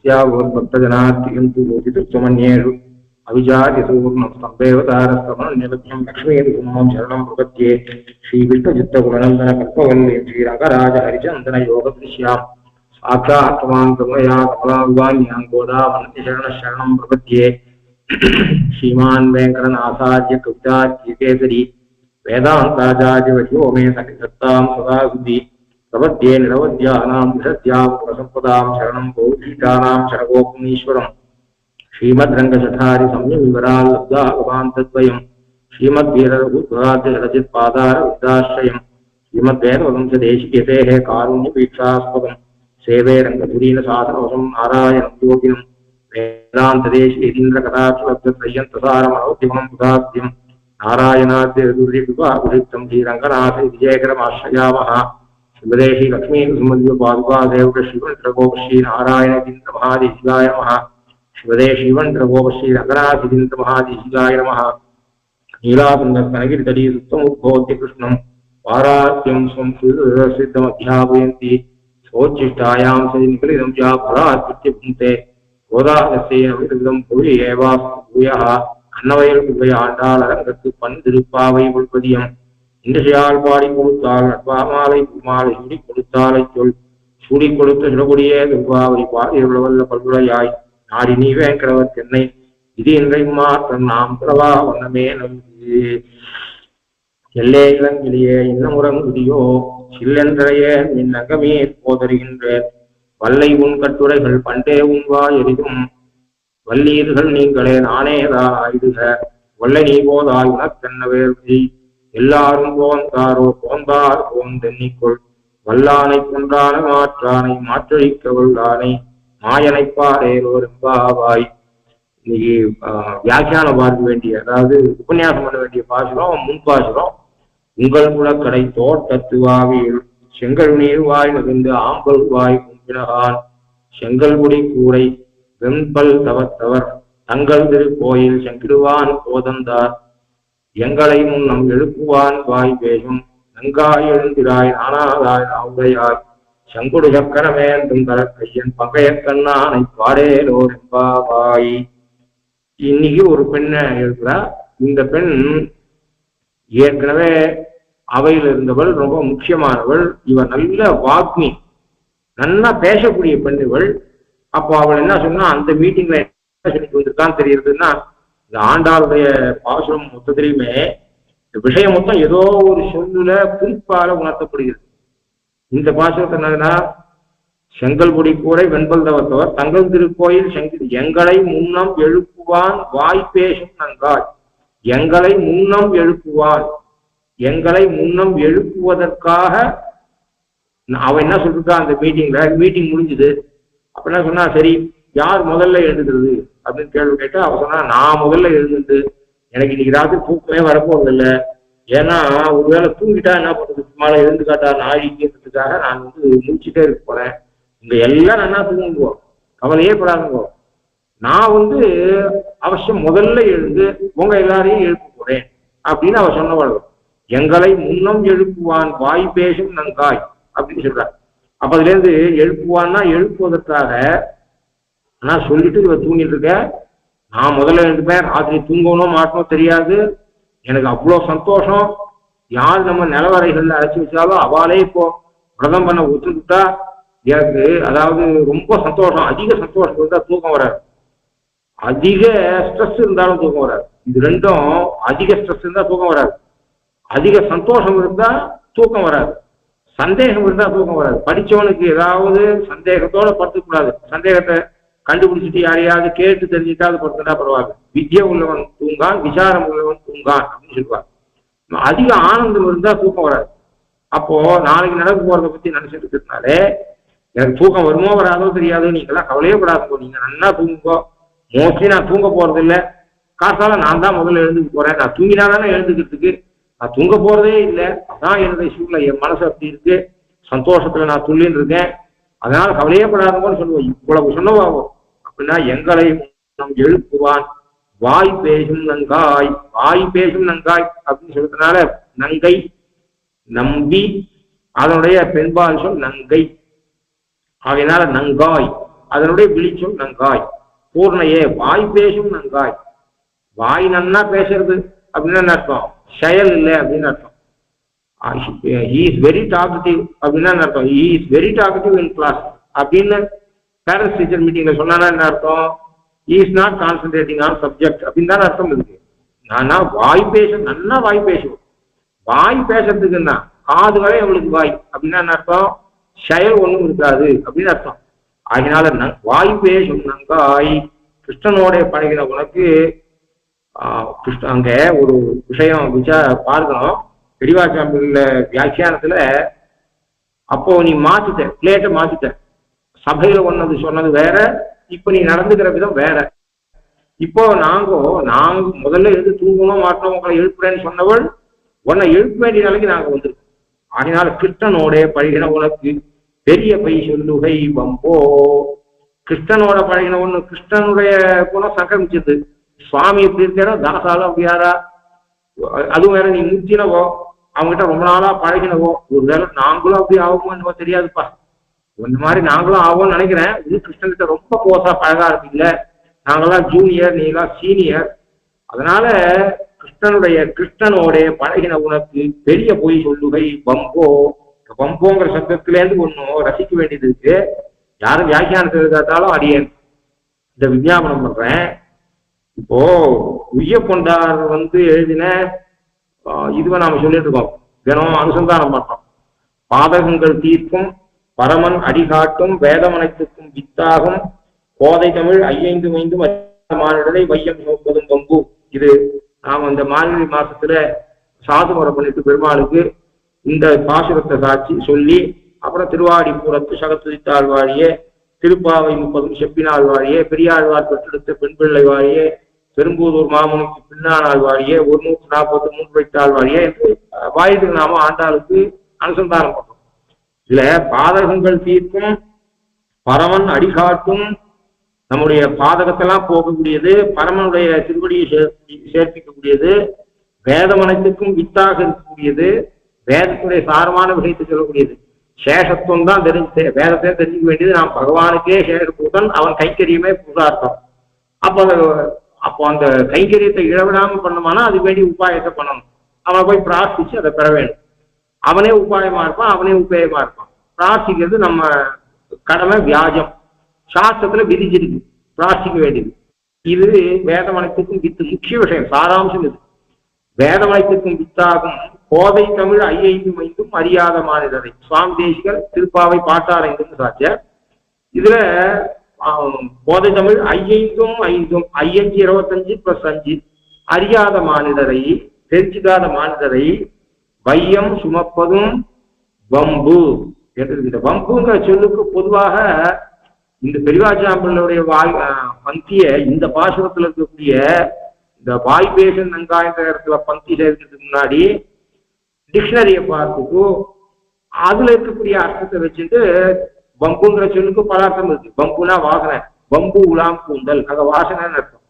भक्तजनात्रियन्तु रोचितुत्समन्येषु अविचार्यसूर्णं स्तम्भेवतारस्तमन्यलभ्यं लक्ष्मीर्गुणं शरणं प्रपद्ये श्रीविष्णुचित्तगुणनन्दन कल्पवल्लीं श्रीरङ्गराज हरिचन्दन योगदृश्यां साक्षात् त्वां कमलया कमलाङ्गान्यां गोदावनतिशरणशरणं प्रपद्ये श्रीमान् वेङ्कटनाथार्य कवितार्किकेसरी वेदान्ताचार्यवर्यो मे सन्निधत्तां सदा हृदि प्रपद्ये निरवद्यानां विशद्यां शरणं गौरीटानां शरणगोपनीश्वरम् श्रीमद्रङ्गशठारि संयमविवरान् लब्धा भवान्तद्वयम् श्रीमद्वीररघुध्वराजरचित्पादारविदाश्रयम् श्रीमद्वेदवंशदेशिकेतेः कारुण्यवीक्षास्पदम् सेवे रङ्गधुरीनसाधनवशं नारायणं योगिनं वेदान्तदेशीन्द्रकटाक्षलब्धत्रय्यन्तसारमनोद्यमनं बुधाद्यं नारायणाद्यदुर्यकृपाकुलिप्तं श्रीरङ्गनाथ विजयकरमाश्रयामः श्रीमदेशी लक्ष्मीनृसिंहदेवपादुकासेवक श्रीवन्त्रगोपश्रीनारायणेन्द्रमहादेशिकाय नमः श्रीमदे श्रीवन्त्रगोपश्रीरङ्गनाथेन्द्रमहादेशिकाय नमः नीलाकुन्दकनगिरितटी सुप्तमुद्बोध्य कृष्णं पारात्यं संसिद्धमध्यापयन्ति सोच्छिष्टायां सनिकलितं च फलात्कृत्य पुङ्क्ते गोदानस्येन भूरि एवास्तु भूयः अन्नवयल குவையாண்டாளரங்கத்து பண் திருப்பாவை உள்பதியம் இன்றையால் பாடி கொடுத்தாள் நட்பாமாலை பூமாலை சூடி கொடுத்தாலை சொல் சூடி கொடுத்த சுடகுடியே திருப்பாவை பாடியுள்ளவல்ல பல்குறையாய் நாடி நீ வேங்கடவர் தென்னை இது இன்றை மாற்றம் நாம் பிறவா வண்ணமே நம்பி எல்லே இளங்கிலேயே இன்னமுறங்குதியோ சில்லென்றைய மின் அங்கமே போதருகின்ற வல்லை உன் கட்டுரைகள் பண்டே உன்வா எரிதும் வல்லீர்கள் நீங்களே நானேதான் ஆயுதுக வல்லை நீ போதாய் உனக்கென்னவேர்த்தி எல்லாரும் போந்தாரோ போந்தார் போந்தென்னிக்கொள் வல்லானை கொன்றான மாற்றானை மாற்றழிக்க வல்லானை மாயனை பாரேரோர் எம்பாவாய். இன்னைக்கு வியாக்கியானம் பார்க்க வேண்டிய, அதாவது உபன்யாசம் பண்ண வேண்டிய பாசுரம் முன்பாசுரம். உங்கள் குலக்கடை தோட்டத்துவாவில் செங்கல் நீர் வாய் நகர்ந்து ஆம்பல் வாய் கும்பினகான் செங்கல்குடி கூரை வெண்பல் தவத்தவர் தங்கள் திருக்கோயில் செங்கிடுவான் போதந்தார் எங்களை முன்னம் எழுப்புவான் வாய் பேசும் நங்காய் எழுந்திராய் நானாதாய் நாவுடையாய் செங்குடு சக்கரமேந்தும் தரக்கையன் பங்கையக்கண்ணானை பாடேலோர் எம்பாவாய். இன்னைக்கு ஒரு பெண்ணை இருக்கிறா. இந்த பெண் ஏற்கனவே அவையில் இருந்தவள், ரொம்ப முக்கியமானவள். இவள் நல்ல வாக்மி, நல்லா பேசக்கூடிய பெண் இவள். அப்போ அவள் என்ன சொன்னா, அந்த மீட்டிங்ல என்ன சொல்லிட்டு வந்திருக்கான்னு தெரியுதுன்னா, இந்த ஆண்டாளுடைய பாசுரம் மொத்தத்திலையுமே இந்த விஷயம் மொத்தம் ஏதோ ஒரு சொல்லுல குறிப்பால உணர்த்தப்படுகிறது. இந்த பாசுரத்தை என்னன்னா, செங்கல்குடி கூரை வெண்பல் தவத்தவர் தங்கள் திருக்கோயில் எங்களை முன்னம் எழுப்புவான் வாய் பேசும் நங்காய். எங்களை முன்னம் எழுப்புவான், எங்களை முன்னம் எழுப்புவதற்காக அவன் என்ன சொல்லிருக்கா அந்த மீட்டிங்ல. மீட்டிங் முடிஞ்சுது. அப்ப என்ன சொன்னா, சரி யார் முதல்ல எழுந்துக்கிறது அப்படின்னு கேள்வி கேட்டா அவ சொன்னா, நான் முதல்ல எழுந்து, எனக்கு இன்னைக்கு ராத்திரி தூக்கமே வரப்போறது இல்லை. ஏன்னா ஒருவேளை தூங்கிட்டா என்ன பண்றது, சும்மால எழுந்து காட்டா நாழிக்கிறதுக்காக நான் முடிச்சுட்டே இருக்க போறேன். இங்க எல்லாம் நல்லா தூங்குவோம், கவலையே படாதுங்கோ. நான் அவசியம் முதல்ல எழுந்து உங்க எல்லாரையும் எழுப்ப போறேன் அப்படின்னு அவ சொன்னவள். எங்களை முன்னம் எழுப்புவான் வாய் பேசும் நங்காய் அப்படின்னு சொல்றாரு. அப்ப அதுல இருந்து எழுப்புவான்னா எழுப்புவதற்காக நான் சொல்லிட்டு இவ தூங்கிட்டு இருக்க, நான் முதல்ல எழுந்துப்பேன், ராத்திரி தூங்கணும் மாட்டணும் தெரியாது, எனக்கு அவ்வளோ சந்தோஷம். யார் நம்ம நிலவரைகள்ல அழைச்சி வச்சாலும் அவளே இப்போ விரதம் பண்ண ஒத்துக்கிட்டா எனக்கு அதாவது ரொம்ப சந்தோஷம். அதிக சந்தோஷம் இருந்தா தூக்கம் வராது, அதிக ஸ்ட்ரெஸ் இருந்தாலும் தூக்கம் வராது. இது ரெண்டும், அதிக ஸ்ட்ரெஸ் இருந்தா தூக்கம் வராது, அதிக சந்தோஷம் இருந்தா தூக்கம் வராது, சந்தேகம் இருந்தா தூக்கம் வராது. படிச்சவனுக்கு ஏதாவது சந்தேகத்தோட படுத்தக்கூடாது. சந்தேகத்தை கண்டுபிடிச்சிட்டு யாரையாவது கேட்டு தெரிஞ்சுட்டாவது படுத்துட்டா பரவாயில்ல. வித்யா உள்ளவன் தூங்கான், விசாரம் உள்ளவன் தூங்கான் அப்படின்னு சொல்லுவாங்க. அதிக ஆனந்தம் இருந்தா தூக்கம் வராது. அப்போ நாளைக்கு நடக்க போறதை பத்தி நினைச்சிட்டு இருக்கிறதுனாலே எனக்கு தூக்கம் வருமோ வராதோ தெரியாது, நீங்கெல்லாம் கவலையே படாதோ, நீங்க நல்லா தூங்குங்கோ. மோஸ்ட்லி நான் தூங்க போறது இல்லை, காசால நான் தான் முதல்ல எழுந்துக்க போறேன். நான் தூங்கினா தானே எழுந்துக்கிறதுக்கு, நான் தூங்க போறதே இல்லை. அதான் என்னுடைய சூழ்நிலை, என் மனசு அப்படி இருக்கு, சந்தோஷத்துல நான் துள்ளின்னு இருக்கேன், அதனால கவலையே படாதவங்கன்னு சொல்லுவோம். இவ்வளவு சொன்னவாகும் அப்படின்னா, எங்களை நம் எழுப்புவான் வாய் பேசும் நங்காய். வாய் பேசும் நங்காய் அப்படின்னு சொல்றதுனால நங்கை நம்பி, அதனுடைய பெண்பால் சொல் நங்கை. அதனால நங்காய் அதனுடைய விழிச்சும் நங்காய். பூர்ணையே வாய் பேசும் நங்காய். வாய் நன்னா பேசுறது அப்படின்னு அர்த்தம், செயல் இல்லை அப்படின்னு அர்த்தம். he is very talkative அப்படின்னா அர்த்தம், he is very talkative in class அப்படின்னு பேரண்ட்ஸ் டீச்சர் மீட்டிங்ல சொன்னா என்ன அர்த்தம், he is not concentrating on subject அப்படின்னு தான் அர்த்தம் இருக்கு. நானா வாய் பேசும், நல்லா வாய் பேசுவோம். வாய் பேசுறதுக்குன்னா காது வரை அவளுக்கு வாய் அப்படின்னா அர்த்தம், செயல் ஒண்ணும் இருக்காது அப்படின்னு அர்த்தம். அதனால வாய் பேசும் நங்காய். கிருஷ்ணனோட பழகின உனக்கு அங்க ஒரு விஷயம் பார்க்கணும். பெரியவாச்சாம்பிள்ள வியாக்கியானத்துல அப்போ நீ மாத்திட்ட, பிளேட்டை மாத்திட்ட. சபையில ஒன்னது சொன்னது வேற, இப்ப நீ நடந்துக்கிற விதம் வேற. இப்போ நாங்க முதல்ல எழுந்து தூங்கணும் மாட்டோம், உங்களை எழுப்புறேன்னு சொன்னவள் உன்னை எழுப்ப வேண்டிய நிலைக்கு நாங்க வந்திருக்கோம். அதனால கிருஷ்ணனோட பழகின உனக்கு பெரிய பை சொல்லுகை வம்போ. கிருஷ்ணனோட பழகின ஒண்ணு, கிருஷ்ணனுடைய குணம் சங்கமிச்சது. சுவாமி எப்படி இருக்காரோ தாசாலும் அப்படியாரா, அதுவும் வேற நீ முத்தினவோ, அவங்ககிட்ட ரொம்ப நாளா பழகினவோ. ஒரு வேளை நாங்களும் அப்படி ஆகுமோ என்னவோ தெரியாதுப்பா, இந்த மாதிரி நாங்களும் ஆகும்னு நினைக்கிறேன். இது கிருஷ்ணன்கிட்ட ரொம்ப கோசா பழகா இருப்பீங்கள, நாங்கெல்லாம் ஜூனியர், நீங்களாம் சீனியர். அதனால கிருஷ்ணனோட பழகின உனக்கு பெரிய பொய் சொல்லுகை வம்போ. வம்போங்கிற சப்தத்திலேருந்து ஒன்றும் ரசிக்க வேண்டியது இருக்கு. யாரும் வியாக்கியானத்தை எழுதாட்டாலும் அடியேன் இந்த விஞ்ஞாபனம் பண்றேன். இப்போ உய்ய கொண்டார் எழுதின இதுவை நாம சொல்லிட்டு இருக்கோம், தினம் அனுசந்தானம் பண்றோம். பாதகங்கள் தீர்க்கும் பரமன் அடிகாட்டும் வேதமனைத்துக்கும் வித்தாகும் கோதை தமிழ் ஐயைந்து மைந்தும் மாநிலத்தை வையம் நோப்பதும் பம்பு. இது நாம் அந்த மார்கழி மாசத்துல சாது முறை பண்ணிட்டு பெருமாளுக்கு இந்த பாசுரத்தை சாட்சி சொல்லி, அப்புறம் திருவாடி பூரத்து சகத்துதித்தாள் வாழியே, திருப்பாவை 30 செப்பினாள் வாழியே, பெரியாழ்வார் பெற்றெடுத்த பெண் பிள்ளை வாழியே, பெரும்பூதூர் மாமனுக்கு பின்னாள் வாழியே, 143 வைத்தாள் வாழியே என்று வாயுக்கு நாம ஆண்டாளுக்கு அனுசந்தானம் பண்றோம். இதுல பாதகங்கள் தீர்க்கும் பரமன் அடிகாட்டும், நம்முடைய பாதகத்தெல்லாம் போகக்கூடியது, பரமனுடைய திருவடியை சேர்ப்பிக்கக்கூடியது, வேதம் அனைத்துக்கும் வித்தாக இருக்கக்கூடியது, வேதத்துடைய சாரமான விஷயத்தை சொல்லக்கூடியது. சேஷத்துவம் தான் வேதத்தை தெரிஞ்சுக்க வேண்டியது. நாம் பகவானுக்கே சேஷபூதன், அவன் கைங்கரியமே புருஷார்த்தம். அப்போ அந்த கைங்கரியத்தை இழவிடாம பண்ணோம்னா அது வேண்டிய உபாயத்தை பண்ணணும். அவனை போய் பிரார்த்திச்சு அதை பெற வேண்டும். அவனே உபாயமா இருப்பான், அவனே உபயோகமா இருப்பான். பிரார்த்திக்கிறது நம்ம கடமை, வியாஜம் சாஸ்திரத்துல விதிச்சிருக்கு பிரார்த்திக்க வேண்டியது. இது வேதமனைத்துக்கும் வித்து, முக்கிய விஷயம், சாராம்சம் இது. வேதமனைத்துக்கும் வித்தாகும் கோதை தமிழ் ஐயைந்து மைந்தும் அறியாத மாநிலரை. சுவாமி தேசிகர் திருப்பாவை பாட்டாரைந்தும் சாட்சிய. இதுல கோதை தமிழ் ஐயைந்தும் 5 25 + 5 அறியாத மாநிலரை, தெரிஞ்சுக்காத மாநிலரை வையம் சுமப்பதும் வம்பு என்று. இந்த வம்புங்கிற சொல்லுக்கு பொதுவாக இந்த பெரியவாச்சாம்பிள்ளுடைய பந்திய இந்த பாசுரத்துல இருக்கக்கூடிய இந்த வாய் பேசும் நங்காய்ந்த இடத்துல பந்தி சேர்க்கிறதுக்கு முன்னாடி டிக்ஷனரியை பார்த்துட்டு அதுல இருக்கக்கூடிய அர்த்தத்தை வச்சுட்டு வம்புங்கிற சொல்லுக்கு பல அர்த்தம் இருக்கு. வம்புனா வாசனை, வம்பு உலாம் கூந்தல், அங்க வாசனைன்னு அர்த்தம்.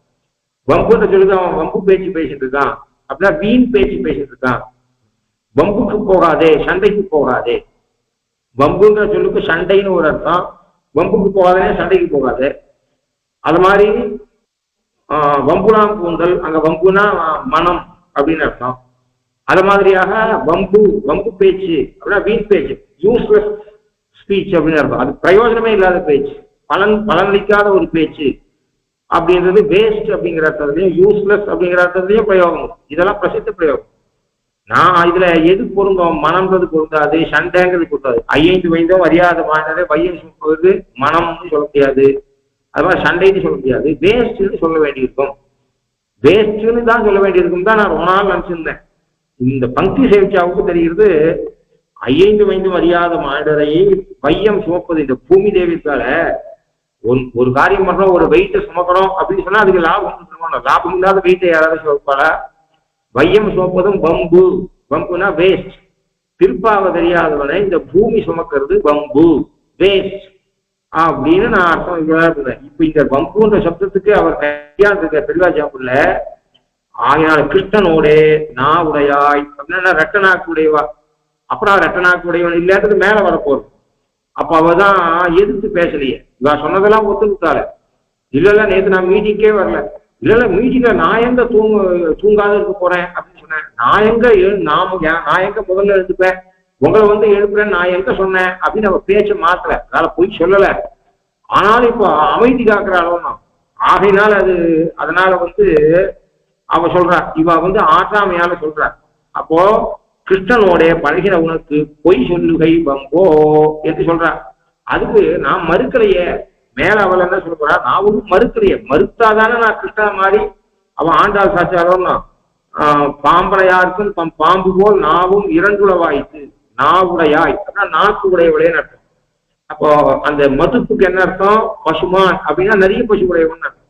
வம்புன்ற சொல்லுக்கு அவன் வம்பு பேச்சு பேசிட்டு இருக்கான் அப்படின்னா வீண் பேச்சு பேசிட்டு இருக்கான். வம்புக்கு போகாதே, சண்டைக்கு போகாதே. வம்புங்கிற சொல்லுக்கு சண்டைன்னு ஒரு அர்த்தம், வம்புக்கு போகாதே சண்டைக்கு போகாது. அது மாதிரி வம்புலாம் கூந்தல், அங்க வம்புனா மனம் அப்படின்னு அர்த்தம். அது மாதிரியாக வம்பு பேச்சு அப்படின்னா வீண் பேச்சு, யூஸ்லெஸ் ஸ்பீச் அப்படின்னு அர்த்தம். அது பிரயோஜனமே இல்லாத பேச்சு, பலனளிக்காத ஒரு பேச்சு அப்படின்றது வேஸ்ட் அப்படிங்கிற அர்த்தத்துலையும், யூஸ்லெஸ் அப்படிங்கிற அர்த்தத்துலையும் பிரயோகம். இதெல்லாம் பிரசித்த பிரயோகம். நான் இதுல எது பொருந்தோம், மனம்ன்றது பொருந்தாது, சண்டைங்கிறது பொருந்தாது. 5 வைந்தோம் அறியாத மாநில வையம் சுமப்பது மனம்னு சொல்ல முடியாது, அது மாதிரி சண்டைன்னு சொல்ல முடியாது, வேஸ்ட்னு சொல்ல வேண்டியிருக்கும். வேஸ்ட்னு தான் சொல்ல வேண்டியிருக்கும் தான் நான் ரொம்ப நாள் நினைச்சிருந்தேன். இந்த பங்கி சேவிச்சாவுக்கு தெரிகிறது 5 வைந்தும் அறியாத மாநிலரை வையம் சுமப்பது. இந்த பூமி தேவித்தால ஒரு காரியம் பண்றோம், ஒரு வெயிட்டை சுமக்கிறோம் அப்படின்னு சொன்னா அதுக்கு லாபம், லாபம் இல்லாத வெயிட்டை யாராவது சுமப்பாளா? வையம் சுமப்பதும் வம்பு, வம்புனா வேஸ்ட். திருப்பாவ தெரியாதவனை இந்த பூமி சுமக்கிறது வம்பு, வேஸ்ட் அப்படின்னு நான் அர்த்தம் இருந்தேன். இப்ப இந்த வம்புன்ற சப்தத்துக்கு அவர் கையாண்டிருக்க பெரியவாச்சாம்புள்ள ஆகையால கிருஷ்ணனோட நான் உடையாய் அப்படின்னா ரெட்டநாக்கு உடையவா. அப்புறம் ரெட்டநாக்கு உடையவன் இல்லாதது மேல வரப்போறது. அப்ப அவதான் எதிர்த்து பேசலையே, இவ சொன்னதெல்லாம் ஒத்துக்கிட்டால. இல்ல நேற்று நான் மீட்டிங்கே வரல. இல்ல மீட்டிங்ல நான் எங்க தூங்காத இருக்க போறேன் அப்படின்னு சொன்னேன். நான் எங்க நான் எங்க முதல்ல எழுதுப்பேன், உங்களை வந்து எழுப்புறேன் நான் எங்க சொன்னேன் அப்படின்னு அவ பேச்ச மாத்தல, அதனால போய் சொல்லல. ஆனாலும் இப்போ அமைதி காக்குற அளவுனா ஆகையினால அதனால வந்து அவ சொல்றா, இவ வந்து ஆற்றாமையால சொல்றா. அப்போ கிருஷ்ணனோட பழகின உனக்கு பொய் சொல்லுகை வம்போ என்று சொல்றா. அதுக்கு நான் மறுக்கலையே. மேல அவள் என்ன சொல்றா, நான் ஒன்றும் மறுக்கலையே, மறுத்தாதானே நான் கிருஷ்ணன் மாதிரி அவன் ஆண்டாள் சாச்சாரம்னா பாம்பனையாருக்கும் தம் பாம்பு போல் நாவும் இரண்டுளவாய்த்து நாவுடையாய், அதான் நாக்கு உடையவளேன்னு அர்த்தம். அப்போ அந்த மதுப்புக்கு என்ன அர்த்தம், பசுமான் அப்படின்னா நிறைய பசு உடையவன் அர்த்தம்.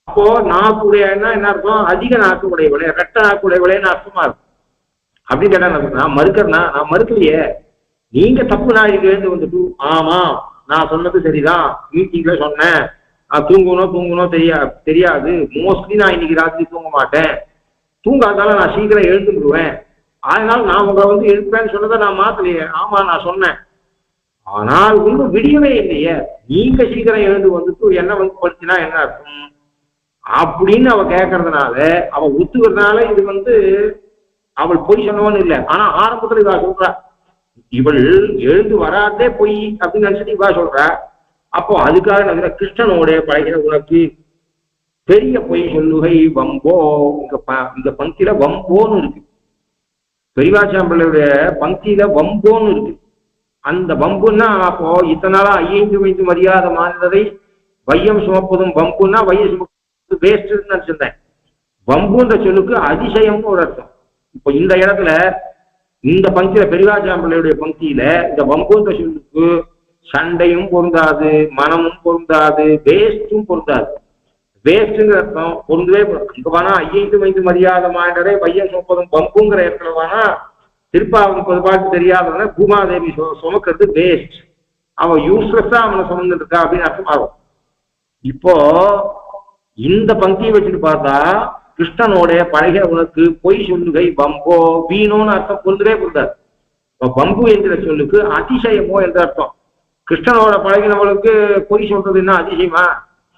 அப்போ நாக்கு உடையன்னா என்ன அர்த்தம், அதிக நாக்கு உடையவளே, ரெட்ட நாக்கு உடையவளேன்னு அர்த்தமா இருக்கும். அப்படின்னு கேட்டா நான் மறுக்கிறேன்னா, நான் மறுக்கலையே, நீங்க தப்பு நாளைக்கு எழுந்து வந்துட்டு ஆமா நான் சொன்னது சரிதான், மீட்டிங்ல சொன்னேன், தூங்கணும் தெரியாது, மோஸ்ட்லி நான் இன்னைக்கு ராத்திரி தூங்க மாட்டேன், தூங்காதால நான் சீக்கிரம் எழுந்துடுவேன், அதனால நான் உங்களை வந்து எழுப்பேன்னு சொன்னதை நான் மாத்தலையே, ஆமா நான் சொன்னேன், ஆனால் ஒன்றும் விடியவே இல்லையே, நீங்க சீக்கிரம் எழுந்து வந்துட்டு என்ன வந்து படிச்சுனா என்ன அர்த்தம் அப்படின்னு அவ கேட்கறதுனால, அவ ஒத்துக்கிறதுனால இது வந்து அவள் பொய் சொன்னவன்னு இல்லை. ஆனா ஆரம்பத்துல இவா சொல்றா, இவள் எழுந்து வராதே பொய் அப்படின்னு நினைச்சிட்டு இவா சொல்றா. அப்போ அதுக்காக நான் கிருஷ்ணனோட பழகின உனக்கு பெரிய பொய் சொல்லுகை வம்போ, இந்த பங்கில வம்போன்னு இருக்கு, பெரியவாச்சாம்பிள்ளையுடைய பங்கில வம்போன்னு இருக்கு. அந்த வம்புன்னா அப்போ இத்தனை நாளா ஐயைந்து வைத்து மரியாதை மாறினதை வையம் சுமப்பதும் வம்புன்னா வையம் சுமப்பது வேஸ்ட்னு நினைச்சிருந்தேன். வம்புன்ற சொல்லுக்கு அதிசயம்னு ஒரு அர்த்தம். இப்போ இந்த இடத்துல இந்த பங்கில பெரியவாச்சாம்பிள்ளையுடைய பங்கியில இந்த வம்புன்ற சொல்லுக்கு சண்டையும் பொருந்தாது, மனமும் பொருந்தாது, வேஸ்டும் பொருந்தாது. வேஸ்ட்ங்கிற அர்த்தம் பொருந்தவே இங்க வேணா ஐயைந்து வைத்து மரியாதை மாறினதை வையம் சுமப்பதும் வம்புங்கிற இடத்துல வேணா திருப்பாவும் பொதுப்பாட்டு தெரியாதவன பூமாதேவி சுமக்கிறது வேஸ்ட், அவன் யூஸ்லெஸ்ஸா அவனை சுமந்துட்டு இருக்கா அப்படின்னு அர்த்தம் ஆகும். இப்போ இந்த பங்கியை வச்சுட்டு பார்த்தா கிருஷ்ணனோட பழகிற உனக்கு பொய் சொல்லுகை வம்போ வீணோன்னு அர்த்தம் பொருந்தவே பொருந்தாது. வம்பு என்கிற சொல்லுக்கு அதிசயமோ என்ற அர்த்தம். கிருஷ்ணனோட பழகினவளுக்கு பொய் சொல்றதுன்னா அதிசயமா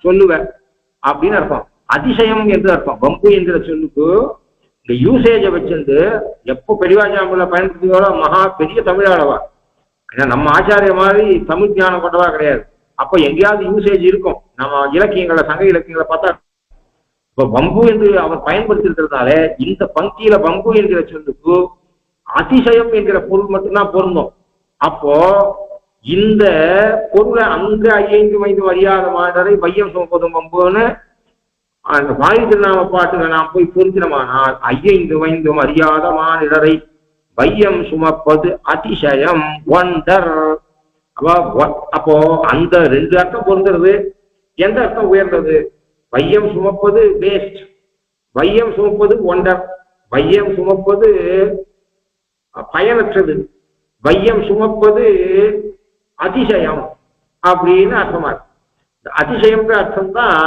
சொல்லுவேன் அப்படின்னு அர்த்தம், அதிசயம் என்று அர்த்தம். வம்பு என்கிற சொல்லுக்கு இந்த யூசேஜை வச்சிருந்து எப்போ பெரியவாச்சாம்புல பயன்படுத்தியோட மகா பெரிய தமிழாளவா, ஏன்னா நம்ம ஆச்சாரிய மாதிரி தமிழ் ஞானம் கொண்டவா கிடையாது. அப்போ எங்கேயாவது யூசேஜ் இருக்கும், நம்ம இலக்கியங்களை சங்க இலக்கியங்களை பார்த்தா. இப்போ வம்பு என்று அவர் பயன்படுத்தி இருக்கிறதுனால இந்த பங்கியில வம்பு என்கிற சொல்லுக்கு அதிசயம் என்கிற பொருள் மட்டும்தான் பொருந்தும். அப்போ இந்த பொருளை அங்க ஐயைந்து வைத்து மரியாதை மாறதை வையம் சுமப்பதும் வம்புன்னு அந்த வாயு திருநாம பாட்டுல நாம் போய் பொருத்தினமானால் ஐயைந்து வைந்து மரியாத மானிடரை வையம் சுமப்பது அதிசயம் ஒண்டர். அப்போ அந்த ரெண்டு அர்த்தம் பொருந்துறது. எந்த அர்த்தம் உயர்ந்தது? வையம் சுமப்பது வேஸ்ட், வையம் சுமப்பது ஒண்டர். வையம் சுமப்பது பயனற்றது, வையம் சுமப்பது அதிசயம் அப்படின்னு அர்த்தமா இருக்கு. அதிசயம்ன்ற அர்த்தம் தான்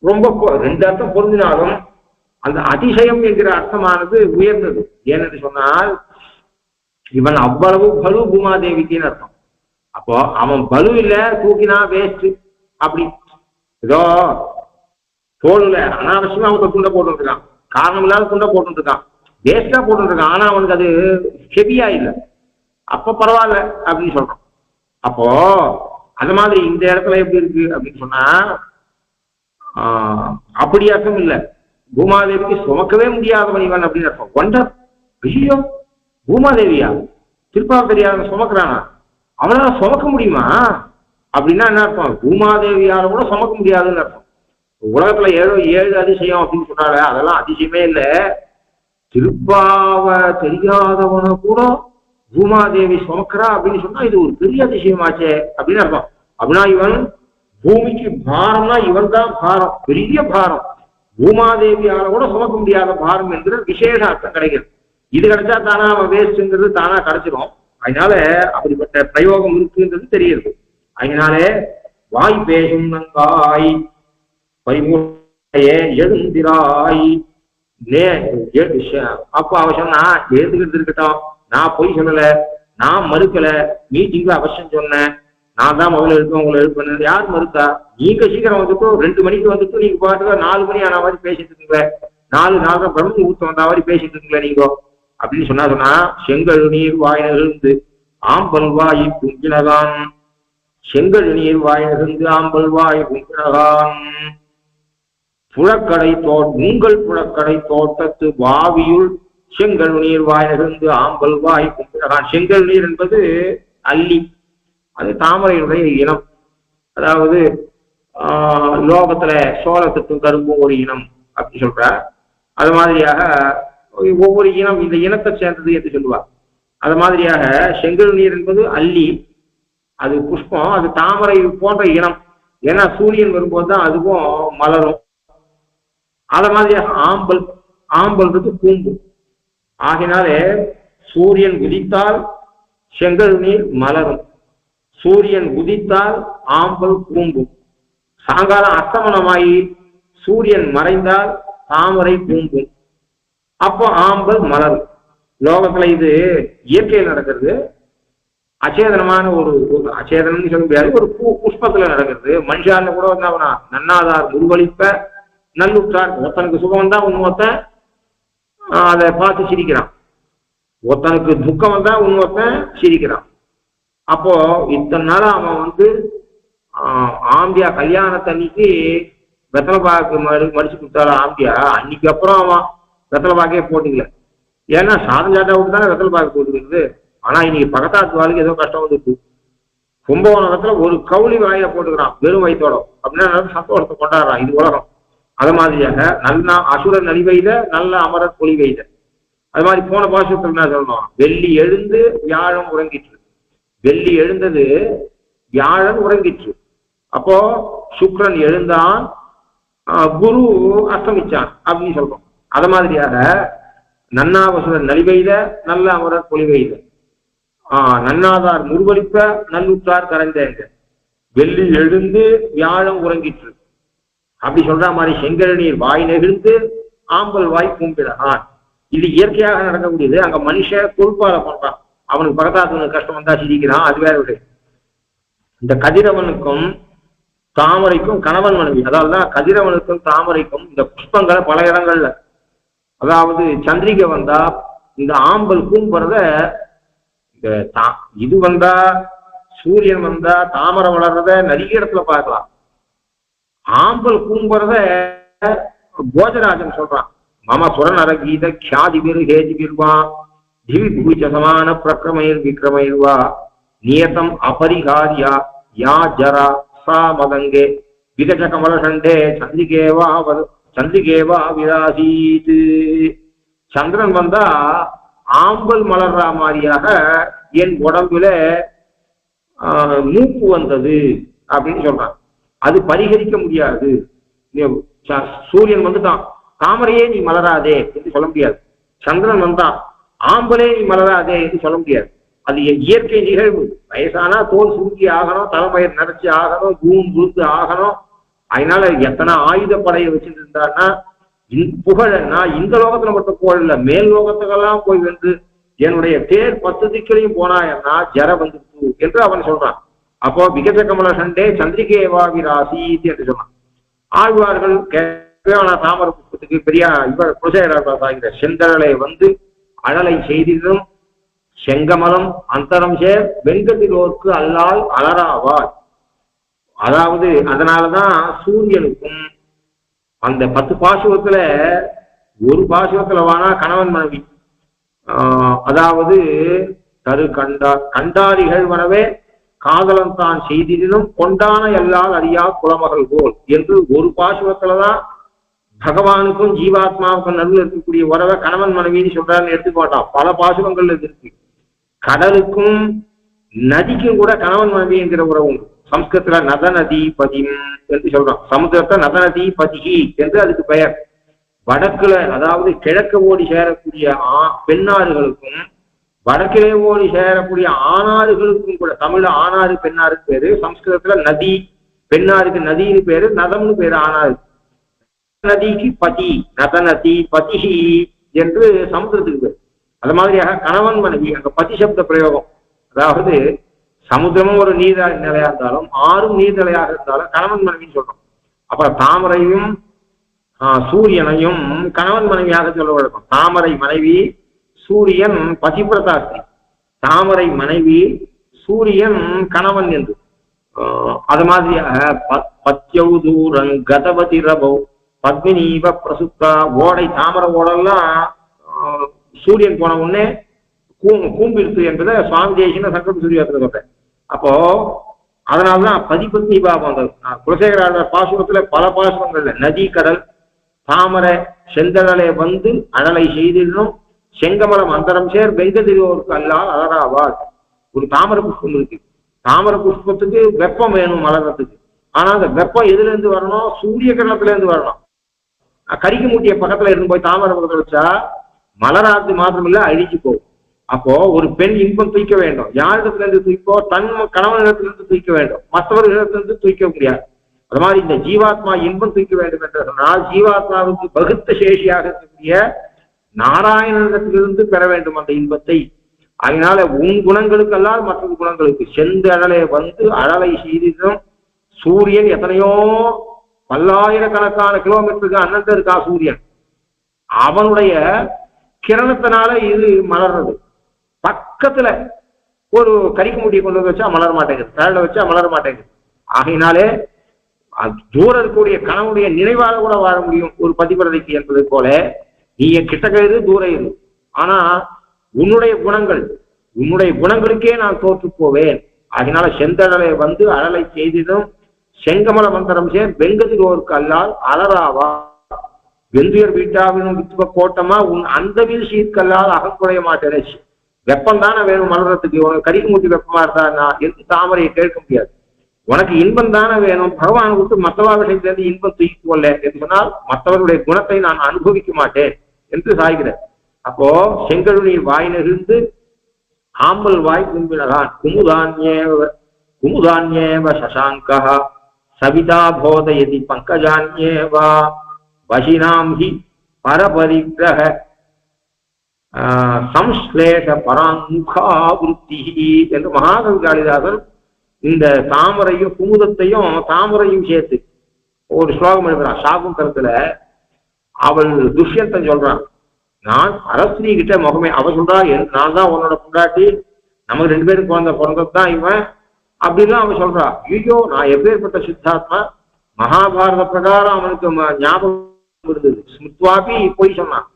ரொம்ப ரெண்டு அர்த்தம் பொருந்தினாலும் அந்த அதிசயம் என்கிற அர்த்தமானது உயர்ந்தது. ஏனென்று சொன்னால் இவன் அவ்வளவு பலு பூமாதேவிக்குன்னு அர்த்தம். அப்போ அவன் பலு இல்ல தூக்கினா வேஸ்ட், அப்படி ஏதோ தோல்ல அனாவசியமா அவன் துண்டை போட்டு இருக்கான், காரணம் இல்லாத துண்டை போட்டு இருக்கான், வேஸ்டா போட்டு இருக்கான், ஆனா அவனுக்கு அது ஹெவியா இல்லை, அப்ப பரவாயில்ல அப்படின்னு சொல்றான். அப்போ அந்த மாதிரி இந்த இடத்துல எப்படி இருக்கு அப்படின்னு சொன்னா அப்படி அர்த்தம் இல்லை. பூமாதேவிக்கு சுமக்கவே முடியாதவன் இவன் அப்படின்னு அர்த்தம். ஒண்டர், ஐயோ பூமாதேவியா திருப்பாவை தெரியாத சுமக்கிறானா, அவனால சுமக்க முடியுமா அப்படின்னா என்ன அர்த்தம்? பூமாதேவியால கூட சுமக்க முடியாதுன்னு அர்த்தம். உலகத்துல 7 அதிசயம் அப்படின்னு சொன்னால அதெல்லாம் அதிசயமே இல்லை. திருப்பாவை தெரியாதவனை கூட பூமாதேவி சுமக்கிறா அப்படின்னு சொன்னா இது ஒரு பெரிய அதிசயமாச்சே அப்படின்னு அர்த்தம். அப்படின்னா இவன் பூமிக்கு பாரம்னா இவன் தான் பாரம், பெரிய பாரம். பூமாதேவியால கூட சுமக்க முடியாத பாரம் என்கிற விசேஷ அர்த்தம் கிடைக்கிறது. இது கிடைச்சா தானா அவன் வேஸ்ட்ங்கிறது தானா கிடைச்சிடும். அதனால அப்படிப்பட்ட பிரயோகம் இருக்குன்றது தெரியுது. அதனாலே வாய் பேசும் நங்காய் பரிமூலையே எழுந்திராய். அப்ப அவ சொன்னா எழுந்துக்கிட்டு இருக்கட்டும், நான் பொய் சொல்லல, நான் மறுக்கல, மீட்டிங்ல அவசியம் சொன்னேன், நான் தான் முதல்ல எழுப்பேன் உங்களை எழுப்பேன். யார் மறுத்தா? நீங்க சீக்கிரம் வந்துட்டு 2 மணிக்கு வந்துட்டு நீங்க பாட்டுக்க 4 மணி ஆன மாதிரி பேசிட்டு இருக்கீங்களே, 4 பிரம்ம ஊத்த வந்த மாதிரி பேசிட்டு இருக்கீங்களே நீங்க அப்படின்னு சொன்னா செங்கல் நீர் வாய் நெகிழ்ந்து ஆம்பல் வாய் குங்கினகான். செங்கல் நீர் வாய் நெகிழ்ந்து ஆம்பல் வாய் குங்கினகான். புழக்கடை உங்கள் புழக்கடை தோட்டத்து வாவியுள் செங்கல் நீர் வாய் நெகிழ்ந்து ஆம்பல் வாய் குங்கினகான். செங்கல் நீர் என்பது அல்லி, அது தாமரையுடைய இனம். அதாவது லோகத்துல சோளத்துக்கும் கரும்பும் ஒரு இனம் அப்படி சொல்ற. அது மாதிரியாக ஒவ்வொரு இனம் இந்த இனத்தை சேர்ந்தது என்று சொல்லுவார். அது மாதிரியாக செங்கல் நீர் என்பது அல்லி, அது புஷ்பம், அது தாமரை போன்ற இனம். ஏன்னா சூரியன் வரும்போது தான் அதுவும் மலரும். அது மாதிரியாக ஆம்பல், ஆம்பல்றது பூம்பு. ஆகினாலே சூரியன் உதித்தால் செங்கல் நீர் மலரும், சூரியன் உதித்தால் ஆம்பல் பூம்பும். சாயங்காலம் அஸ்தமனமாயி சூரியன் மறைந்தால் தாமரை பூம்பும். அப்போ ஆம்பல் மலரும். லோகத்துல இது இயற்கையில் நடக்கிறது. அச்சேதனமான ஒரு அச்சேதனம்னு சொல்ல முடியாது, ஒரு புஷ்பத்துல நடக்கிறது. மனுஷால கூட வந்தாவனா நன்னாதார் முருவளிப்ப நல்லுற்றார். ஒருத்தனுக்கு சுகம் வந்தா இன்னொருத்தன் அதை பார்த்து சிரிக்கிறான், ஒருத்தனுக்கு துக்கம் வந்தா இன்னொருத்தன் சிரிக்கிறான். அப்போ இத்தனை நாளா அவன் ஆம்பியா கல்யாணத்தன்னைக்கு வெத்தலை பாக்கு மடிச்சு கொடுத்தாரு ஆம்பியா. அன்னைக்கு அப்புறம் அவன் வெத்தலை பாக்கே போட்டுக்கல. ஏன்னா சாதம் சாட்டா விட்டு தானே வெத்தலை பாக்கு போட்டுக்கிறது. ஆனா இன்னைக்கு பக்கத்தாத்து வாழ்க்கை ஏதோ கஷ்டம் வந்துருக்கு. கும்பகோணத்துல ஒரு கவுளி வாயில போட்டுக்கிறான் வெறும் வயிற்றோட. அப்படின்னா சந்தோஷத்தை கொண்டாடுறான். இது உலகம். அது மாதிரியாக நல்ல அசுரர் நலிவைத நல்ல அமரர் பொலி வைத. அது மாதிரி போன பாசத்தில் என்ன சொல்லணும்? வெள்ளி எழுந்து வியாழம் உறங்கிற்று. வெள்ளி எழுந்தது, வியாழன் உறங்கிற்று. அப்போ சுக்கிரன் எழுந்தான், குரு அஸ்தமிச்சான் அப்படின்னு சொல்றோம். அது மாதிரியாக நன்னாவசுரன் நலிவைத நல்ல அமரர் பொலி வைத. நன்னாதார் முருவளிப்ப நல்லுற்றார் கரைந்தேங்க. வெள்ளி எழுந்து வியாழம் உறங்கிற்று அப்படி சொல்ற மாதிரி செங்கல் நீர் வாய் நெகிழ்ந்து ஆம்பல் வாய் பூம்பிடான். இது இயற்கையாக நடக்கக்கூடியது. அங்க மனுஷன் பொறுப்பால பண்றான். அவனுக்கு பக்கத்தாத்துவனுக்கு கஷ்டம் வந்தா சிரிக்கிறான், அது வேற விட. இந்த கதிரவனுக்கும் தாமரைக்கும் கணவன் மனைவி. அதாவதுதான் கதிரவனுக்கும் தாமரைக்கும் இந்த புஷ்பங்களை பல இடங்கள்ல, அதாவது சந்திரிகை வந்தா இந்த ஆம்பல் பூம்புறத, இந்த இது வந்தா சூரியன் வந்தா தாமரை வளர்றத நிறைய இடத்துல பார்க்கலாம். ஆம்பல் பூம்புறத போஜராஜன் சொல்றான். மம சுரநர கீத கியாதிபிர் ஹேஜிபிர்வா திவி பூஜ சமான பிரக்ரமயிர் விக்ரமயிர்வா நியதம் அபரிகாரியா யா ஜரா சா மதங்கே விகஜ கமலசண்டே சந்திரிகேவா விராசீத். சந்திரன் வந்தா ஆம்பல் மலர்ற மாதிரியாக என் உடம்புல மூப்பு வந்தது அப்படின்னு சொல்றான். அது பரிகரிக்க முடியாது. சூரியன் வந்துட்டான், தாமரையே நீ மலராதே என்று சொல்ல முடியாது. சந்திரன் வந்தான், ஆம்பலே நீ மலராதே என்று சொல்ல முடியாது. அது இயற்கை நிகழ்வு. வயசானா தோல் சுருக்கி ஆகணும், தலைமயிர் நரைச்சி ஆகணும், தூண் விழுந்து ஆகணும். அதனால எத்தனை ஆயுத படையை வச்சுட்டு இருந்தான்னா புகழன்னா இந்த லோகத்துல மட்டும் புகழ் இல்ல, மேல் லோகத்துக்கெல்லாம் போய் வந்து என்னுடைய தேர் 10 திக்கிலையும் போனாயன்னா ஜர வந்துட்டு என்று அவன் சொல்றான். அப்போ விகஜ கமல சண்டே சந்திரிகேவா விராசீத் என்று சொன்னான். ஆழ்வார்கள் தாமர புஷ்பத்துக்கு பெரிய இவர் குலசேகர செந்தரலை வந்து அழலை செய்திடும் செங்கமலம் அந்தரம் சேர் வெங்கதிரோர்க்கு அல்லால் அலராவார். அதாவது அதனாலதான் சூரியனுக்கும் அந்த 10 பாசுவத்துல ஒரு பாசுவத்துல வானா கணவன் மனைவி, அதாவது தரு கண்டாரிகள் வனவே காதலன் தான் செய்தினும் கொண்டான எல்லால் அறியா குலமகள் போல் என்று ஒரு பாசுவத்துலதான் பகவானுக்கும் ஜீவாத்மாவுக்கும் நடுவில் இருக்கக்கூடிய உறவை கணவன் மனைவின்னு சொல்றாருன்னு எடுத்துக்க மாட்டான். பல பாசுவங்கள் இருக்கு. கடலுக்கும் நதிக்கும் கூட கணவன் மனைவி என்கிற உறவு உண்டு. சம்ஸ்கிருத்துல நத நதி பதிம் என்று சொல்றோம். சமுத்திரத்தை நத நதி பதிகி என்று அதுக்கு பெயர். வடக்குல அதாவது கிழக்கு ஓடி சேரக்கூடிய பெண்ணாறுகளுக்கும் வடக்கிலே ஓடி சேரக்கூடிய ஆணாறுகளுக்கும் கூட, தமிழ்ல ஆணாறு பெண்ணாருக்கு பேரு, சம்ஸ்கிருதத்துல நதி பெண்ணாருக்கு நதின்னு பேரு, நதம்னு பேரு ஆணாறு. நதிக்கு பதி, நத நதி பதிகி என்று சமுத்திரத்துக்கு பேரு. அது மாதிரியாக கணவன் மனைவி அங்க பதி சப்த பிரயோகம். அதாவது சமுத்திரமும் ஒரு நீர் நிலையா இருந்தாலும் ஆறும் நீர்நிலையாக இருந்தாலும் கணவன் மனைவின்னு சொல்றோம். அப்புறம் தாமரையும் சூரியனையும் கணவன் மனைவியாக சொல்ல வழக்கம். தாமரை மனைவி, சூரியன் பதிபிரதாஸ்திரி. தாமரை மனைவி, சூரியன் கணவன் என்று. அது மாதிரியாக பத்யௌதூரன் கதபதி ரபௌ பத்மினீவ பிரசுத்தா. ஓடை தாமரை ஓடெல்லாம் சூரியன் போன உடனே கூம்பிடுத்து என்பதை சுவாமி தேசின சங்கல்ப சூரியத்துல சொல்றேன். அப்போ அதனால்தான் பதிபத்னி பாவம் அந்த குலசேகர பாசுரத்துல பல பாசுரங்கள்ல நதி கடல் தாமரை செந்தழலை வந்து அழலை செய்திடணும் செங்கமலம் அந்தரம் சேர் வெங்கதிரோருக்கு அல்லால் அலராவாள். ஒரு தாமரை புஷ்பம் இருக்கு. தாமரை புஷ்பத்துக்கு வெப்பம் வேணும் மலர்றதுக்கு. ஆனா அந்த வெப்பம் எதுல இருந்து வரணும்? சூரிய கிரணத்துல இருந்து வரணும். கரிக்கு மூட்டிய பக்கத்துல இருந்து போய் தாமரை பக்கத்துல வச்சா மலராது மாத்திரம் இல்ல அழிச்சு போகும். அப்போ ஒரு பெண் இன்பம் தூய்க்க வேண்டும். யாரிடத்துல இருந்து தூய்க்கோ? தன் கணவனிடத்திலிருந்து தூய்க்க வேண்டும். மற்றவர்களிடத்திலிருந்து தூய்க்க முடியாது. அது மாதிரி இந்த ஜீவாத்மா இன்பம் தூய்க்க வேண்டும் என்று சொன்னால் ஜீவாத்மாவுக்கு பகுத்த சேஷியாக இருக்கக்கூடிய நாராயணனிடத்திலிருந்து பெற வேண்டும் அந்த இன்பத்தை. அதனால உன் குணங்களுக்கெல்லாம் மற்ற குணங்களுக்கு செந்து அழலை வந்து அழலை செய்திடும். சூரியன் எத்தனையோ பல்லாயிரக்கணக்கான கிலோமீட்டருக்கு அண்ணன் இருக்கா சூரியன். அவனுடைய கிரணத்தினால இது மலர்றது. பக்கத்துல ஒரு கரிக்கு மூட்டியை கொண்டு வந்து வச்சா மலர மாட்டேங்குது, தழல வச்சா மலர மாட்டேங்குது. ஆகையினாலே தூரம் இருக்கக்கூடிய கணவனுடைய நினைவாக கூட வாழ முடியும் ஒரு பதிவிரதைக்கு என்பது போல நீ கிட்டக்க இரு தூரம் இரு. ஆனா உன்னுடைய குணங்களுக்கே நான் தோற்று போவேன். அதனால செந்தழலை வந்து அழலை செய்திடும் செங்கமல மந்திரம் சேர் வெங்கதிரோருக்கு அல்லால் அலராவா. வெந்துயர் வீட்டாவினும் வித்துவ கோட்டமா உன் அந்த வீழ் சீர்கல்லால் அகக்குறைய மாட்டேன். வெப்பம் தானே வேணும் மலர்றதுக்கு. உனக்கு கரிக்கு மூட்டி வெப்பமா இருந்தா நான் எந்த தாமரையை கேட்க முடியாது. உனக்கு இன்பம் தானே வேணும். பகவான் விட்டு மற்றவா விஷயத்திலிருந்து இன்பம் தூக்கிக்கொள்ள என்று சொன்னால் மற்றவர்களுடைய குணத்தை நான் அனுபவிக்க மாட்டேன் என்று சாய்கிறேன். அப்போ செங்கழுநீர் வாய் நெகிழ்ந்து ஆம்பல் வாய் கும்பினதான் குமுதான்யேவ சசாங்கா சவிதா போதயதி பங்கஜான்யேவா வசினாம் ஹி பரபரிகிரக சம்ஸ்லேஷ பராமுகாவிருத்தி என்று மகாகவி காளிதாசன் இந்த தாமரையும் குமுதத்தையும் தாமரையும் சேர்த்து ஒரு ஸ்லோகம் எழுதுறான். சாகுந்தரத்துல அவள் துஷ்யந்தன் சொல்றான், நான் அரஸ்ரீ கிட்ட முகமே அவ சொல்றா நான் தான் உன்னோட பொண்டாட்டி, நமக்கு 2 பேரும் குழந்தை பிறந்ததுதான் இவன் அப்படின்லாம் அவன் சொல்றா. ஐயோ நான் எப்பேற்பட்ட சித்தாத்மா. மகாபாரத பிரகாரம் அவனுக்கு ஞாபகம் இருந்தது. ஸ்மிருத்வாபி போய் சொன்னான்.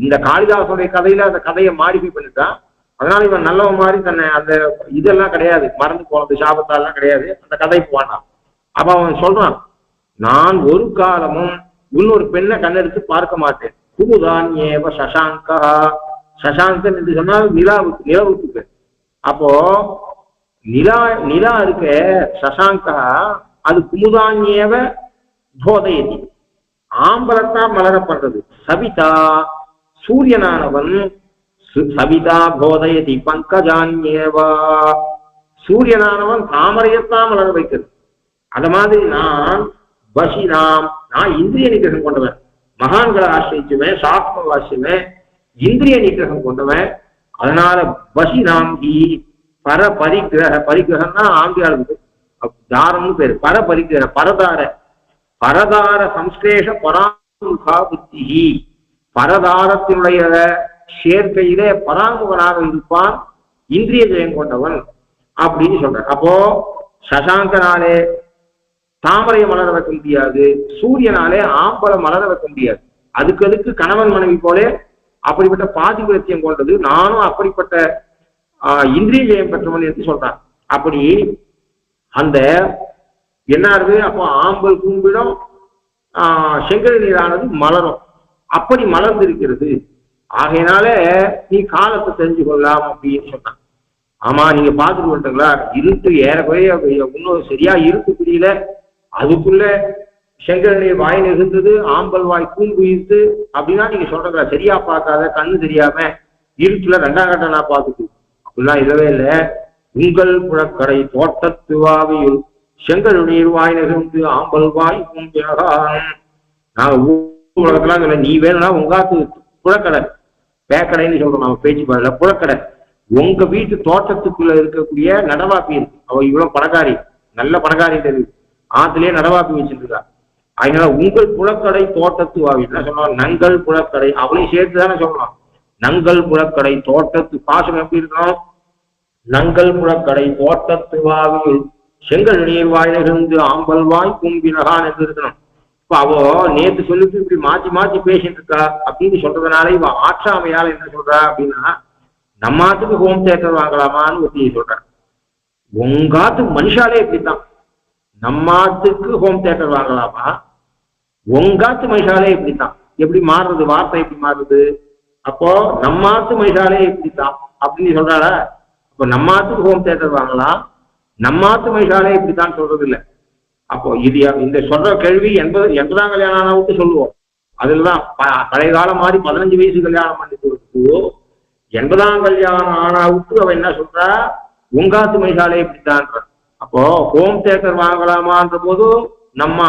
இந்த காளிதாசனுடைய கதையில அந்த கதையை மாடிஃபை பண்ணிட்டான். அதனால இவன் நல்லவன் மாதிரி தன்னை அந்த இதெல்லாம் கிடையாது, மறந்து போனது சாபத்தாலாம் கிடையாது, அந்த கதை போனான். அப்ப அவன் சொல்றான், நான் ஒரு காலமும் இன்னொரு பெண்ணை கண்ணெடுத்து பார்க்க மாட்டேன். குமுதான்யேவ சசாங்கா. சசாங்கன் என்று சொன்னால் நிலவுக்கு பேர். அப்போ நிலா இருக்க சசாங்கா அது குமுதான்யேவ போதையதி ஆம்பலத்தான் மலரப்படுறது. சவிதா சூரியனானவன் சவிதா போதையதி பங்கஜான்யேவா சூரியனானவன் தாமரையத்தான் மலர வைக்கிறது. அத மாதிரி நான் வசினாம் நான் இந்திரிய நிகிரகம் கொண்டவன். மகான்களை ஆசிரிச்சுவேன், சாஸ்திரம் வாசிச்சுவேன், இந்திரிய நிகிரகம் கொண்டவன். அதனால வசினாம் ஹி பர பரிகிரகம்னா ஆம்பியாளுக்கு தாரம்னு பேரு. பரதார சம்ஸ்லேஷ பராமுகா புத்தி. பரதாரத்தினுடைய சேர்க்கையிலே பராமுகனாக இருப்பான், இந்திரிய ஜெயம் கொண்டவன் அப்படின்னு சொல்ற. அப்போ சசாங்கனாலே தாமரையை மலர வைக்க முடியாது, சூரியனாலே ஆம்பளை மலர வைக்க முடியாது. அதுக்கு கணவன் மனைவி போலே அப்படிப்பட்ட பாதிவிரத்தியம் கொண்டது. நானும் அப்படிப்பட்ட இந்திரிய ஜெயம் பெற்றவன் என்று சொல்றான். அப்படி அந்த என்ன ஆகுது? அப்போ ஆம்பல் கும்பிடும், செங்கல் நீரானது மலரும். அப்படி மலர்ந்திருக்கிறது. ஆகையினால நீ காலத்தை தெரிஞ்சு கொள்ளலாம் அப்படின்னு சொன்னான். ஆமா நீங்க பாத்துட்டு வந்துட்டீங்களா? இருட்டு ஏறக்குறைய இன்னும் சரியா இருட்டு புரியல, அதுக்குள்ள செங்கல் நீர் வாய் நெகிழ்ந்தது, ஆம்பல் வாய் கூம்புயிர்த்து அப்படின்னா நீங்க சொல்றீங்களா? சரியா பார்க்காத, கண்ணு தெரியாம இருட்டுல 2ஆம் கட்ட நான் பார்த்துட்டு அப்படிலாம் இல்லவே இல்லை. உங்கள் புழக்கடை தோட்டத்துவாவியுள் செங்கல் நீர் வாய் நெகிழ்ந்து ஆம்பல் வாய் கூம்பினதான். நாங்க உலகத்துல நீ வேணும்னா உங்காத்து புழக்கடை, பேக்கடைன்னு சொல்றோம் நம்ம பேச்சு பாடல, புழக்கடை உங்க வீட்டு தோட்டத்துக்குள்ள இருக்கக்கூடிய நடவாப்பி இருக்கு. அவ இவ்வளவு பணக்காரி, நல்ல பணக்காரி தெரியுது, ஆத்துலயே நடவாப்பி வச்சிருக்கா. அதனால உங்கள் புலக்கடை தோட்டத்து வாவி என்ன சொல்லலாம், நங்கள் புலக்கடை, அவளையும் சேர்த்து தானே சொல்லலாம். நங்கள் புலக்கடை தோட்டத்து பாசம் எப்படி இருக்கணும், நங்கள் புலக்கடை தோட்டத்து வாவியுள் செங்கல் நீர் வாயிலிருந்து ஆம்பல் வாய் கும்பினகான் என்று இருக்கணும். இப்ப அவ நேற்று சொல்லிட்டு இப்படி மாத்தி மாத்தி பேசிட்டு இருக்கா அப்படின்னு சொல்றதுனால இவ ஆற்றாமையால என்ன சொல்றா அப்படின்னா, நம்மாத்துக்கு ஹோம் தியேட்டர் வாங்கலாமான்னு ஒத்தி சொல்றேன். உங்காத்து மனுஷாலே இப்படித்தான், நம்மாத்துக்கு ஹோம் தியேட்டர் வாங்கலாமா, உங்காத்து மனுஷாலே இப்படித்தான். எப்படி மாறுறது, வார்த்தை எப்படி மாறுது? அப்போ நம்மாத்து மனுஷாலே இப்படித்தான் அப்படின்னு சொல்றாள. அப்போ நம்மாத்துக்கு ஹோம் தியேட்டர் வாங்கலாம், நம்மாத்து மனுஷாலே இப்படித்தான் சொல்றது இல்லை. அப்போ இது இந்த சொல்ற கேள்வி 80 கல்யாணம் ஆனாவுக்கு சொல்லுவோம். அதுலதான் பழைய காலம் மாதிரி 15 வயசு கல்யாணம் பண்ணி கொடுத்து 80 கல்யாணம் ஆனாவுக்கு அவ என்ன சொல்றா, உங்காத்து மனுஷாலே இப்படித்தான். அப்போ ஹோம் தியேட்டர் வாங்கலாமான்ற போது நம்ம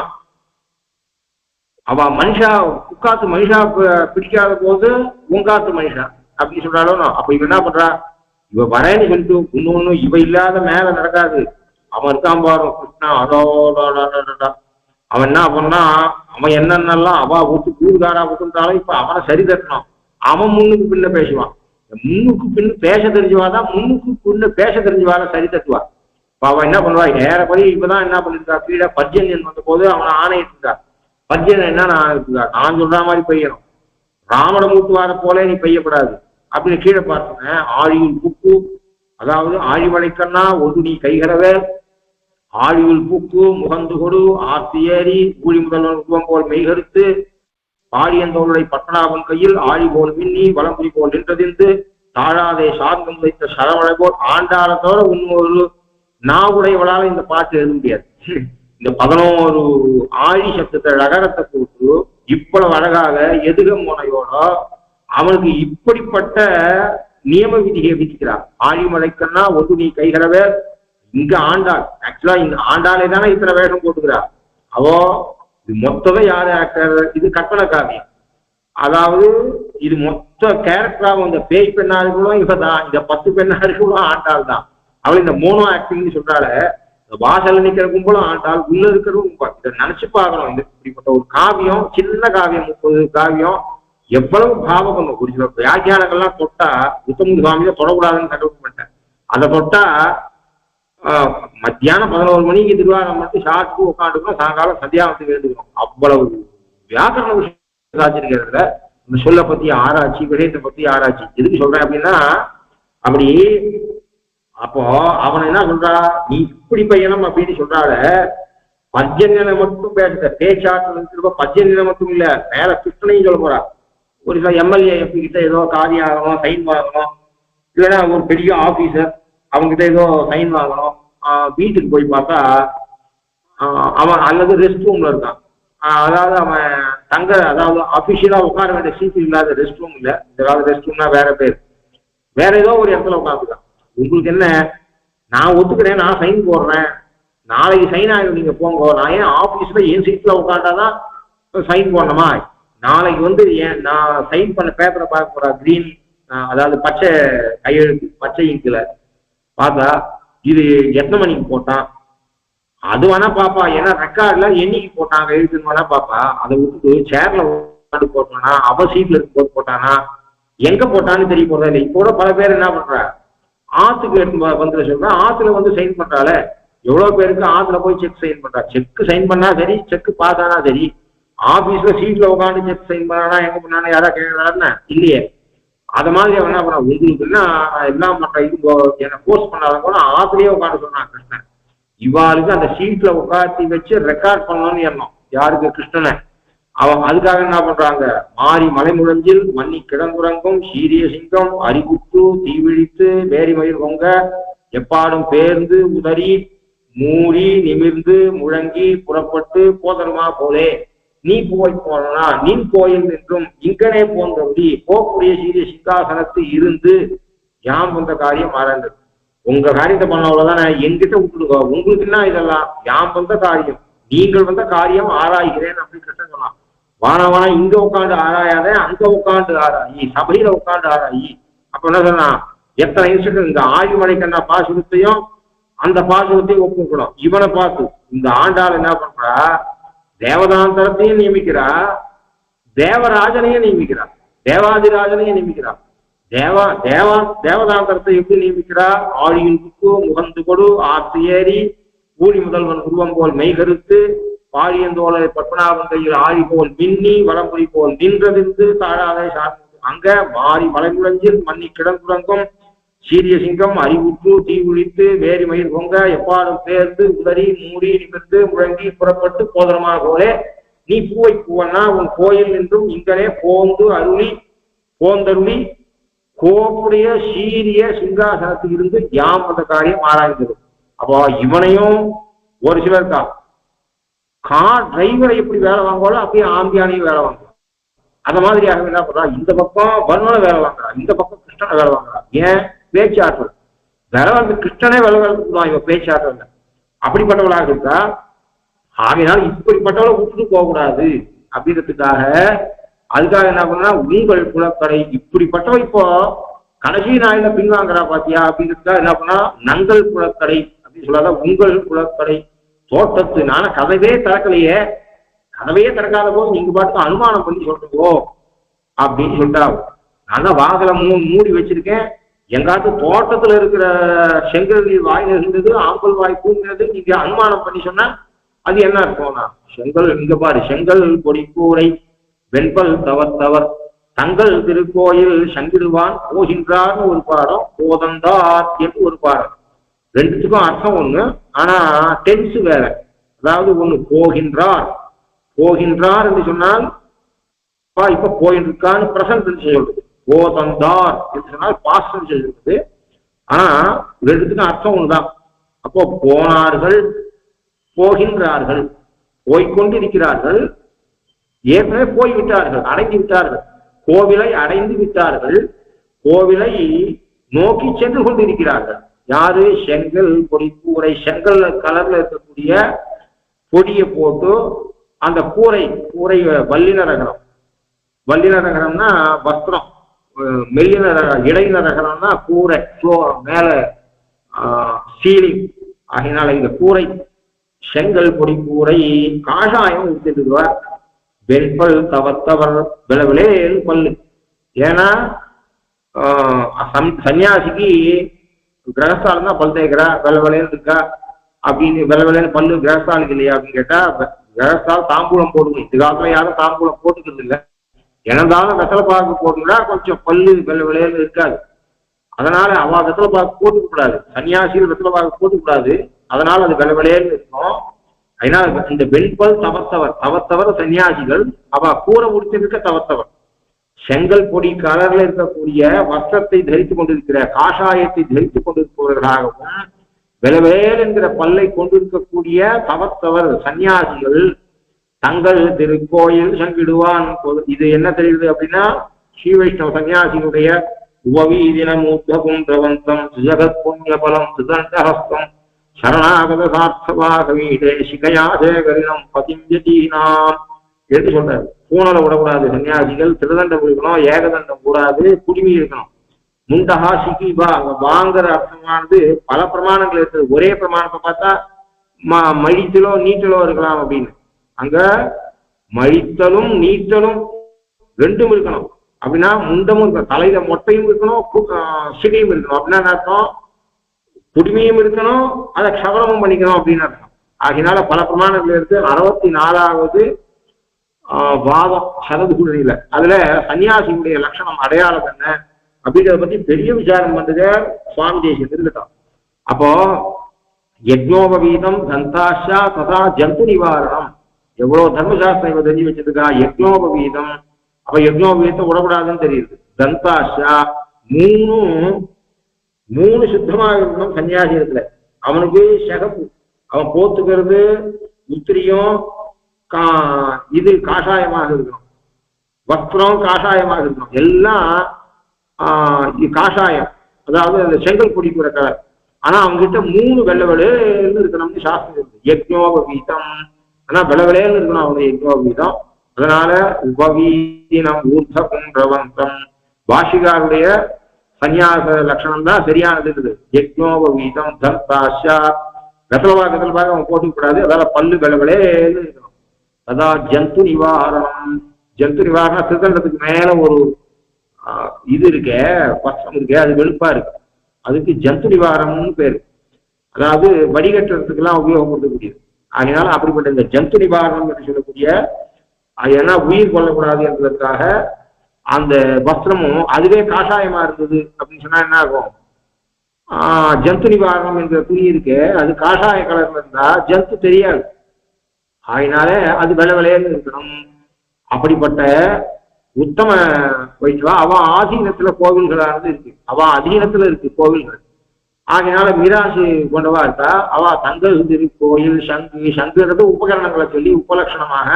அவ மனுஷா உட்காத்து மனுஷா பிடிக்காத போது உங்காத்து மனுஷா அப்படி சொல்றாலும். அப்ப இவ என்ன பண்றா, இவ வரேன்னு சொல்லிட்டு இன்னொன்னு இவ இல்லாத மேல நடக்காது. அவன் இருக்கான் பாரு கிருஷ்ணா, அதோட அவன் என்ன பண்ணா, அவன் என்னென்னலாம் அவ விட்டு கூறுகாரா விட்டுருந்தாலும் இப்ப அவனை சரி தட்டணும். அவன் முன்னுக்கு பின்ன பேசுவான். முன்னுக்கு பின்னு பேச தெரிஞ்சுவாதான், முன்னுக்கு பின்ன பேச தெரிஞ்சுவாத சரி தட்டுவா. இப்ப அவன் என்ன பண்ணுவா, ஏறப்படி இப்பதான் என்ன பண்ணிருக்கா, கீழே பர்ஜன்யன் வந்த போது அவனை ஆணையிட்டு இருக்கா. பர்ஜன்யன் என்ன நான் சொல்ற மாதிரி பெய்யணும், ராமட மூட்டு வார போல நீ பெய்யப்படாது அப்படின்னு கீழே பார்த்தேன். ஆழியுள் பூக்கு, அதாவது ஆழிமலைக்கண்ணா ஒரு நீ கைகரவே, ஆழியுள் பூக்கு முகந்து கொடு ஆர்த்தி ஏறி ஊழி முதல்வன் உருவம் போல் மெய்கருத்து, பாடியந்தோளுடைய பட்டணாவன் கையில் ஆழி போல் மின்னி வளம்புரி போல் நின்றதிந்து, தாழாதே சார்ந்தம் வைத்த சரவணை போல் ஆண்டாளத்தோட இன்னொரு நாவுடையவளால இந்த பாட்டு எழுத முடியாது. இந்த 11 ஆழி சப்தத்தை அகரத்தை போட்டு இவ்வளவு அழகாக எதுக முனையோட அவனுக்கு இப்படிப்பட்ட நியம விதியை விதிக்கிறார். ஆழிமலைக்கண்ணா ஒன்று நீ கைகரவே, இங்க ஆண்டாள், ஆக்சுவலா இந்த ஆண்டாளே தானே இத்தனை வேஷம் போட்டுக்கிறார். அவோ இது மொத்தமே யாரு ஆக்டர், இது கற்பனை காவியம். அதாவது இது மொத்த கேரக்டராக இந்த பேய் பெண்ணாருகளும் இவதான், இந்த 10 பெண்ணாருகளும் ஆண்டாள் தான். அவள் இந்த மோனோ ஆக்டிங்னு சொல்றால, இந்த வாசல் நிக்கிற கும்பலும் ஆண்டாள், உள்ள இருக்கிறதும் இதை நினைச்சு பார்க்கணும். இந்த இப்படிப்பட்ட ஒரு காவியம், சின்ன காவியம், 30 காவியம் எவ்வளவு பாவம் பண்ணும். ஒரு சில வியாக்கியானங்கள்லாம் தொட்டா உத்தம சுவாமியை தொடக்கூடாதுன்னு தகவல் பண்ணிட்டேன். அதை தொட்டா மத்தியானம் 11 மணிக்கு திருவாரம் மட்டும் ஷார்ட்க்கு உட்காந்துக்கணும், சாயங்காலம் சந்தியாவத்துக்கு எழுந்துக்கணும். அவ்வளவு வியாக்கரண விஷயம் சாச்சிருக்கிறதுல இந்த சொல்ல பத்தி ஆராய்ச்சி, விடயத்தை பத்தி ஆராய்ச்சி. எதுக்கு சொல்றேன் அப்படின்னா, அப்படி அப்போ அவன் என்ன சொல்றா, நீ இப்படி பையனம் அப்படின்னு சொல்றால, பர்ஜன்யனை மட்டும் பேசுற பேச்சாற்று பர்ஜன்யனை மட்டும் இல்ல, மேல கிருஷ்ணனையும் சொல்ல போறா. ஒரு சில எம்எல்ஏ எம்பி கிட்ட ஏதோ காரியம் ஆகணும், சைன் வாங்கணும், இல்லைன்னா ஒரு பெரிய ஆபீசர் அவங்ககிட்ட ஏதோ சைன் வாங்கணும். வீட்டுக்கு போய் பார்த்தா அவன் அல்லது ரெஸ்ட் ரூம்ல இருக்கான். அதாவது அவன் தங்க, அதாவது அபிஷியலா உட்கார வேண்டிய சீட் இல்லாத ரெஸ்ட் ரூம் இல்ல, இந்த காலத்து ரெஸ்ட் ரூம்னா வேற பேர், வேற ஏதோ ஒரு இடத்துல உட்காந்துருக்கான். உங்களுக்கு என்ன, நான் ஒத்துக்கிறேன், நான் சைன் போடுறேன், நாளைக்கு சைன் ஆகிடும், நீங்க போங்க. நான் ஏன் ஆபீஸ்ல என் சீட்ல உட்காந்தாதான் சைன் போடணுமா? நாளைக்கு ஏன் நான் சைன் பண்ண பேப்பரை பார்க்க போறா, கிரீன், அதாவது பச்சை கையெழுத்து, பச்சை இங்குல பார்த்தா இது எத்தனை மணிக்கு போட்டான் அது வேணா பாப்பா. ஏன்னா ரெக்கார்ட்ல என்னைக்கு போட்டான் கையெழுத்துன்னு வேணா பாப்பா. அதை விட்டுட்டு சேர்ல உட்காந்து போட்டானா, அவ சீட்ல இருக்கு போட்டு போட்டானா, எங்க போட்டான்னு தெரிய போறதா இல்லை. இப்போ பல பேர் என்ன பண்ற, ஆத்துக்கு வந்து சொல்றேன், ஆத்துல சைன் பண்றால, எவ்வளவு பேருக்கு ஆத்துல போய் செக் சைன் பண்றா. செக் சைன் பண்ணா சரி, செக் பாஸ் ஆனா சரி, ஆபீஸ்ல சீட்ல உட்காந்து செக் சைன் பண்ணா எங்க பண்ணானு யாரா கேட்கறாருன்னு இல்லையே. அது மாதிரி அவன் என்ன பண்ண, உங்களுக்கு என்ன எல்லாம் பண்ற, இது என்ன போஸ்ட் பண்ணாத கூட ஆத்துலயே உட்காந்து சொன்னான் கிருஷ்ணன். இவாளுக்கு அந்த சீட்ல உட்காந்து வச்சு ரெக்கார்ட் பண்ணணும்னு எண்ணம், யாருக்கு, கிருஷ்ணனை. அவன் அதுக்காக என்ன பண்றாங்க, மாறி மலை முழஞ்சில் மண்ணி கிடங்குறங்கும் சீரிய சிங்கம் அரிகுற்று தீவிழித்து வேரி மயில் பொங்க எப்பாடும் பேர்ந்து உதறி மூடி நிமிர்ந்து முழங்கி புறப்பட்டு போதருமா போலே, நீ போய் போனா நின் கோயில் நின்றும் இங்கனே போன்றபடி போக்கூடிய சீரிய சிங்காசனத்து இருந்து யாம் வந்த காரியம் ஆராய்ந்தது. உங்க காரியத்தை பண்ணவளவுதான், என்கிட்ட விட்டுடுங்க, உங்களுக்கு என்ன இதெல்லாம், யாம் வந்த காரியம், நீங்கள் வந்த காரியம் ஆராய்கிறேன் அப்படின்னு கிருஷ்ணன் சொன்னான். வானா இங்க உட்காந்து ஆராயாத, அங்க உட்காந்து ஆராயி, சபையில உட்காந்து ஆராயி. அப்ப என்ன சொன்னா, எத்தனை இன்ஸ்டியூட் இந்த ஆழிமலை கண்ணா பாசுரத்தையும் அந்த பாசுரத்தையும் ஒப்புக்கணும். இவனை பார்த்து இந்த ஆண்டாள் என்ன பண்றா, தேவதாந்தரத்தையும் நியமிக்கிறா, தேவராஜனையும் நியமிக்கிறா, தேவாதிராஜனையும் நியமிக்கிறா. தேவதாந்தரத்தை எப்படி நியமிக்கிறா? ஆழியின் புக்கு முகந்து கொடு ஆற்று ஏறி ஊழி முதல்வன் உருவம் போல் மெய்கருத்து பாழியந்தோலை பத்மநாபன் கையில் ஆழி போல் மின்னி வளம்புரி போல் நின்றதிருந்து தாழாதை சார்ந்து அங்க மாறி மலைமுழஞ்சில் மண்ணி கிடந்துறங்கும் சீரிய சிங்கம் அறிவுற்று தீ உழித்து வேரி மயிர் பொங்க எப்பாடும் பேர்ந்து உதறி மூடி நிமிர்ந்து முழங்கி புறப்பட்டு போதனமாக போலே நீ பூவை பூவன்னா உன் கோயில் நின்றும் இங்கனே போந்தருளி கோப்புடைய சீரிய சிங்காசனத்தில் இருந்து யாம் அந்த காரியம் ஆராய்ந்தது. அப்போ இவனையும் ஒரு சிலர் கார் டிரைவரை எப்படி வேலை வாங்குவாலும் அப்படியே ஆம்பியானையும் வேலை வாங்குவான். அந்த மாதிரியாக என்ன பண்றா, இந்த பக்கம் வர்ணனை வேலை வாங்குறா, இந்த பக்கம் கிருஷ்ணனை வேலை வாங்குறா. ஏன்? பேச்சாற்றல் வேலை வந்து கிருஷ்ணனே வேலை வேலைதான் இவன் பேச்சாற்றல் அப்படிப்பட்டவளாக இருக்கா. ஆகையினால் இப்படிப்பட்டவளை விட்டுட்டு போகக்கூடாது அப்படின்றதுக்காக அதுக்காக என்ன பண்ணா, உங்கள் குலக்கடை இப்படிப்பட்டவ இப்போ கடைசி நாயில பின்வாங்குறா பாத்தியா அப்படின்றதுக்காக என்ன பண்ணா, நங்கள் குலக்கடை அப்படின்னு சொல்லாத உங்கள் குலக்கடை தோட்டத்து. நான கதவே திறக்கலையே, கதவையே திறக்காத போது நீங்க பாட்டுக்கு அனுமானம் பண்ணி சொல்றீங்கோ அப்படின்னு சொல்லிட்டா. நான் தான் வாகல மூடி வச்சிருக்கேன், எங்காவது தோட்டத்துல இருக்கிற செங்கல் நீர் வாயில இருந்தது ஆம்பல் வாய் கூங்கிறது நீங்க அனுமானம் பண்ணி சொன்னா அது என்ன இருக்கும்னா, செங்கல் இங்க பாரு, செங்கல் பொடி கூரை வெண்பல் தவர் தங்கள் திருக்கோயில் சங்கிடுவான் போகின்றார்னு ஒரு பாடம், போதந்தார் என்று ஒரு பாடம். ரெண்டுத்துக்கும் அர்த்தம் ஒண்ணு, ஆனா டென்ஸ் வேற. அதாவது ஒண்ணு போகின்றார் என்று சொன்னால் இப்ப போயிட்டு இருக்கான்னு பிரசன்ட் சொல்றது, போதந்தார் என்று சொன்னால் பாஸ்ட் சொல்றது. ஆனா ரெண்டுத்துக்கும் அர்த்தம் ஒண்ணுதான். அப்போ போனார்கள், போகின்றார்கள், போய்கொண்டிருக்கிறார்கள், ஏற்கனவே போய்விட்டார்கள், அடைந்து விட்டார்கள், கோவிலை அடைந்து விட்டார்கள், கோவிலை நோக்கி சென்று கொண்டிருக்கிறார்கள். யாரு? செங்கல் பொடி கூரை. செங்கல் கலர்ல இருக்கக்கூடிய பொடியை போட்டு அந்த கூரை வல்லினரகரம். வல்லினரகரம்னா வஸ்திரம், மெல்லின இடைநரகரம்னா கூரை, மேல சீலிங். ஆகினால இந்த கூரை செங்கல் பொடி கூரை காஷாயம் ஊத்திடுவார். வெண்பல் தவத்தவர் விளவிலேல் பல்லு. ஏன்னா சன்னியாசிக்கு கிரகஸ்தாலம் தான் பல் தேய்க்கிறா, விளவிலேன்னு இருக்கா அப்படின்னு விளவிலேன்னு பல்லு கிரகஸ்தாலுக்கு இல்லையா அப்படின்னு கேட்டா, கிரகஸ்தால் தாம்பூலம் போடுங்க. இந்த காலத்துல யாரும் தாம்பூலம் போட்டுக்கிறது இல்லை. எனந்தாலும் வெத்தலை பாக்கு போட்டுக்கிட்டா கொஞ்சம் பல்லு விளவிலேன்னு இருக்காது. அதனால அவ வெத்தலை பாக்கு போட்டுக்க கூடாது, சன்னியாசிகள் வெத்தலை பாக்கு போட்டுக்கூடாது. அதனால அது விளவிலேன்னு இருக்கும். அதனால இந்த வெண்பல் தவத்தவர் சன்னியாசிகள் அவ கூரை முடிச்சிருக்க தவத்தவர். செங்கல் பொடி கலர்ல இருக்கக்கூடிய வஸ்திரத்தை தரித்துக் கொண்டிருக்கிற, காஷாயத்தை தரித்துக் கொண்டிருப்பவர்களாகவும் விளவேல் என்கிற பல்லை கொண்டிருக்கக்கூடிய தவத்தவர் சன்னியாசிகள் தங்கள் திருக்கோயில் சங்கிடுவான். இது என்ன தெரியுது அப்படின்னா, ஸ்ரீ வைஷ்ணவ சன்னியாசிகளுடைய உபவீதினம் உத்தகுந்தவந்தம் ஜகத் புண்ணிய பலம் சுதண்டஹஸ்தம் சரணாகத சார்த்தவாகவீடே சிகையாசேகரினம் பதிஞ்சதீனாம் என்று சொல்றாரு. பூனலை விடக்கூடாது, சன்னியாசிகள் திருதண்டம் இருக்கணும், ஏகதண்டம் கூடாது, குடிமி இருக்கணும். முண்டஹா சிகிபா வாங்குற அர்த்தமானது பல பிரமாணங்கள் இருக்குது. ஒரே பிரமாணத்தை பார்த்தா மழித்தலோ நீட்டலோ இருக்கலாம் அப்படின்னு. அங்க மழித்தலும் நீட்டலும் ரெண்டும் இருக்கணும். அப்படின்னா முண்டமும் இருக்கணும், தலையில மொட்டையும் இருக்கணும், சிகையும் இருக்கணும். அப்படின்னா அர்த்தம் குடிமையும் இருக்கணும், அதை க்ஷவரமும் பண்ணிக்கணும் அப்படின்னு அர்த்தம். ஆகினால பல பிரமாணங்கள் இருக்கு. 64வது வாதம் சரதுகுழியில அதுல சன்னியாசியுடைய லட்சணம் அடையாளம் என்ன அப்படிங்கிறத பத்தி பெரிய விசாரம் பண்றது சுவாமி தேசியம் இருக்கட்டும். அப்போ யஜ்னோபவீதம் தந்தாஷா ததா ஜந்து நிவாரணம், எவ்வளவு தர்மசாஸ்திரம் இவ தெரிஞ்சு வச்சிருக்கா. யஜ்னோபவீதம், அப்ப யஜ்னோபவீதத்தை விடக்கூடாதுன்னு தெரியுது. தந்தாஷா மூணு சுத்தமாக இருக்கணும் சன்னியாசி இடத்துல. அவனுக்கு சகப்பு, அவன் போத்துக்கிறது உத்திரியும் இது காஷாயமாக இருக்கணும், வஸ்திரம் காஷாயமாக இருக்கணும், எல்லாம் காஷாயம், அதாவது அந்த செங்கல் பொடிக்கிற கலர். ஆனா அவங்ககிட்ட 3 வெள்ளை வெளையன்னு இருக்கணும்னு சாஸ்திரம் இருக்கு. யஜ்னோபவீதம், ஆனா வெள்ளை வெளையன்னு இருக்கணும் அவங்க யஜ்னோபவீதம். அதனால உபவீதினம் ஊர்த குன்றவந்தம். பாஷிகாருடைய சன்னியாச லட்சணம் தான் சரியானது இருக்குது. யஜ்னோபவீதம் தர்த்தாஷா கதலபாக அவன் போட்டுக்கூடாது. அதால பல்லு விளவிலேன்னு இருக்கணும். அதான் ஜந்து நிவாரணம். ஜந்து நிவாரணம் திருதண்டத்துக்கு மேல ஒரு இது இருக்க பச்சம் இருக்கு, அது வெளுப்பா இருக்கு, அதுக்கு ஜந்து நிவாரணம்னு பேரு. அதாவது வடிகட்டுறதுக்கு எல்லாம் உபயோகப்படுத்தக்கூடியது. அதனால அப்படிப்பட்ட இந்த ஜந்து நிவாரணம் என்று சொல்லக்கூடிய ஏன்னா உயிர் கொள்ளக்கூடாது என்பதற்காக அந்த வஸ்திரமும் அதுவே காஷாயமா இருந்தது அப்படின்னு சொன்னா என்ன ஆகும்? ஜந்து நிவாரணம் என்ற துணி இருக்கு, அது காஷாய கலர்ல இருந்தா ஜந்து தெரியாது. அதனால அது விளைவிலையில இருக்கணும். அப்படிப்பட்ட உத்தம வைஷ்ணவா அவன் ஆதீனத்துல கோவில்களானது இருக்கு, அவன் அதீனத்துல இருக்கு கோவில்கள். ஆகையினால மீராசி கொண்டவா இருக்கா. அவ தங்கள் திருக்கோயில் சங்கு, சங்குறது உபகரணங்களை சொல்லி உபலட்சணமாக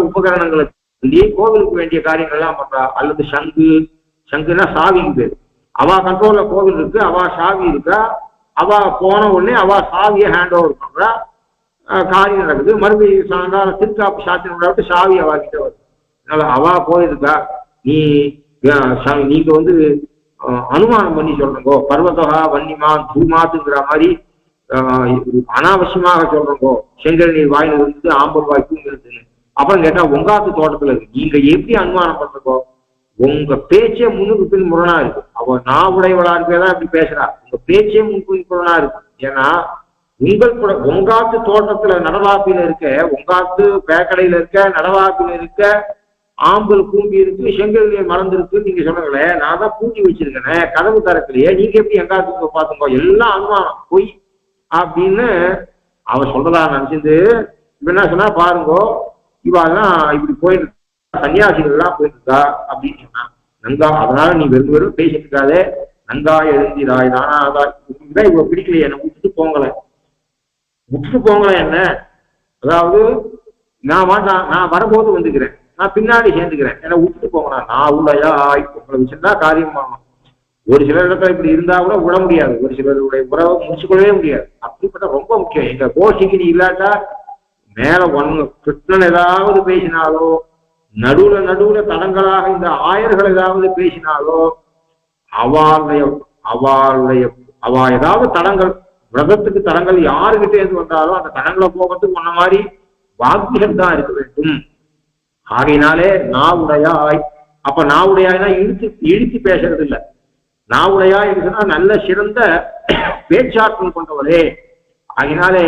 உபகரணங்களை சொல்லி கோவிலுக்கு வேண்டிய காரியங்கள்லாம் பண்றா. அல்லது சங்குன்னா சாவிக்கு பேரு. அவ கண்ட்ரோல்ல கோவில் இருக்கு, அவ சாவி இருக்கா. அவ போன உடனே அவ சாவியை ஹேண்ட் ஓவர் பண்றா, காரியம் நடக்குது. மறுபடியும் சாயங்காலம் திருக்காப்பு சாத்தின விட்டு சாவி அவாக்கிட்ட வருது. அதனால அவ போயிருக்கா. நீங்க வந்து அனுமானம் பண்ணி சொல்றங்கோ, பர்வதா வன்னிமான் தூமாத்துங்கிற மாதிரி அனாவசியமாக சொல்றங்கோ. செங்கல் நீர் வாயில இருந்து ஆம்பூர் வாய் தூங்கிருதுன்னு. அப்புறம் கேட்டா உங்காத்து தோட்டத்துல இருக்கு, நீங்க எப்படி அனுமானம் பண்றங்கோ? உங்க பேச்சே முன்னுக்கு பின் முரணா இருக்கு. அவ நான் உடையவளா இருக்கதான் இப்படி பேசுறா. உங்க பேச்சே முன்பின் முரணா இருக்கு. ஏன்னா உங்காத்து தோட்டத்துல நடவாப்பில இருக்க, உங்காத்து பேக்கடையில இருக்க, நடவாப்பில இருக்க ஆம்பல் கூம்பி இருக்கு, செங்கல் மறந்து இருக்கு. நீங்க சொல்லுங்களே, நான் தான் பூஞ்சி வச்சிருக்கேன், கதவு தரக்கலையே, நீங்க எப்படி எங்காத்துக்கு பாத்துக்கோ? எல்லாம் அனுமானம் பொய் அப்படின்னு அவ சொல்றதா நினைச்சிருந்து இப்ப என்ன சொன்னா பாருங்கோ, இவாதான் இப்படி போயிட்டு சன்னியாசிகள் எல்லாம் போயிட்டு இருக்கா அப்படின்னு சொன்னா. நங்கா அதனால நீ வெறும் பேசிட்டு இருக்காதே, நங்கா எழுந்திராய் நானாதான் இவ்வளவு பிடிக்கலையே, என்ன விட்டுட்டு போங்களேன் என்ன. அதாவது நான் வரும்போது வந்துக்கிறேன், நான் பின்னாடி சேர்ந்துக்கிறேன், என்ன விட்டுட்டு போங்களா. நான் உள்ளயா உங்களை வச்சிருந்தா காரியம் பண்ணணும். ஒரு சில இடத்துல இப்படி இருந்தா கூட விட முடியாது, ஒரு சிலருடைய உறவை முடிச்சுக்கொள்ளவே முடியாது. அப்படிப்பட்ட ரொம்ப முக்கியம். எங்க கோஷிக்கு நீ இல்லாட்டா மேல கிருஷ்ணன் ஏதாவது பேசினாலோ, நடுவுல தடங்களாக இந்த ஆயர்கள் ஏதாவது பேசினாலோ, அவ ஏதாவது தடங்கள், விரதத்துக்கு தடங்கள் யாருக்கிட்ட இருந்து வந்தாலும் அந்த தடங்களை போகிறதுக்கு முன்ன மாதிரி வாக்கியம் தான் இருக்க வேண்டும். ஆகையினாலே நாவுடையாய். அப்ப நாவுடையாய்னா இழுத்து பேசுறது இல்லை. நாவுடையாய் இருக்குன்னா நல்ல சிறந்த பேச்சாற்றல் கொண்டவரே. ஆகினாலே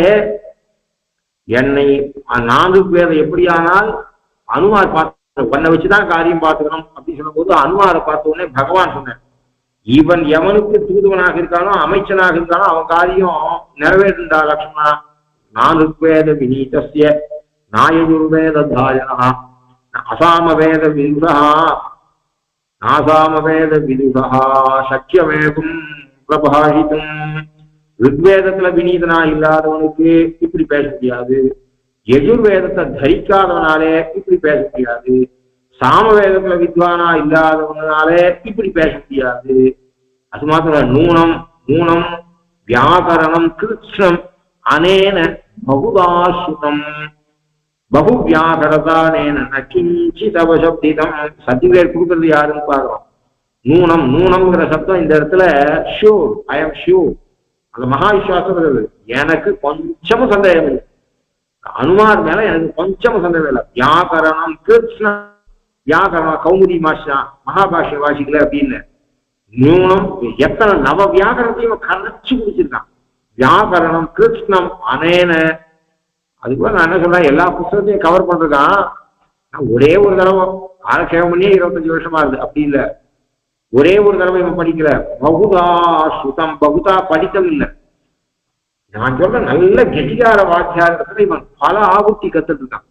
என்னை 4 பேரை எப்படியானால் அனுமார் பார்த்து உன்னை வச்சுதான் காரியம் பார்த்துக்கணும் அப்படின்னு சொல்லும் போது அனுமாரை பார்த்த உடனே பகவான் சொன்னார், இவன் எவனுக்கு தூதுவனாக இருக்கானோ அமைச்சனாக இருக்கானோ அவன் காரியம் நிறைவேற்றா லட்சுமணா. 4 வேத விநீதஸ்ய நாயஜுர்வேத தாயனா அசாமவேத விதுஷா நாசாமவேத விதுஷா சக்கியமேகும் பிரபாஷித்தும். ரிக்வேதத்துல விநீதனா இல்லாதவனுக்கு இப்படி பேச முடியாது, யஜுர்வேதத்தை தரிக்காதவனாலே இப்படி பேச முடியாது, சாமவேதத்துல வித்வானா இல்லாதவனாலே இப்படி பேச முடியாது. அது மாத்திரம் நூனம் வியாகரணம் கிருஷ்ணம் அனேன பகுதாசுதம் பகு வியாகரதானேன கிஞ்சித் அவசப்திதம். சர்டிபிகேட் கொடுக்கறது யாருன்னு பாக்குறோம். நூனம்ங்கிற சப்தம் இந்த இடத்துல ஷூர், ஐ எம் ஷூர், அந்த மகா விசுவாசம். எனக்கு கொஞ்சமும் சந்தேகம் இல்லை, அனுமார் மேல எனக்கு கொஞ்சமும் சந்தேகம் இல்லை. வியாகரணம் கிருஷ்ணம், வியாகரணம் கௌமுதி மாஷா மகாபாஷ்ய வாசிக்கல அப்படின்னு நூனம் எத்தனை நவ வியாகரணத்தையும் கரைச்சு குடிச்சிருக்கான். வியாகரணம் கிருஷ்ணம் அனேன. அதுக்குள்ள நான் என்ன சொல்றேன், எல்லா புத்தகத்தையும் கவர் பண்றதுதான். நான் ஒரே ஒரு தடவை ஆலட்சேபம் பண்ணியே 25 வருஷமா இருக்கு. அப்படி இல்லை, ஒரே ஒரு தடவை இவன் படிக்கல, பகுதா சுதம், பகுதா படித்தம் இல்லை. நான் சொல்ற நல்ல கெட்டிகார வாக்கியாரத்துல இவன் பல ஆகுத்தி கத்துட்டு இருக்கான்.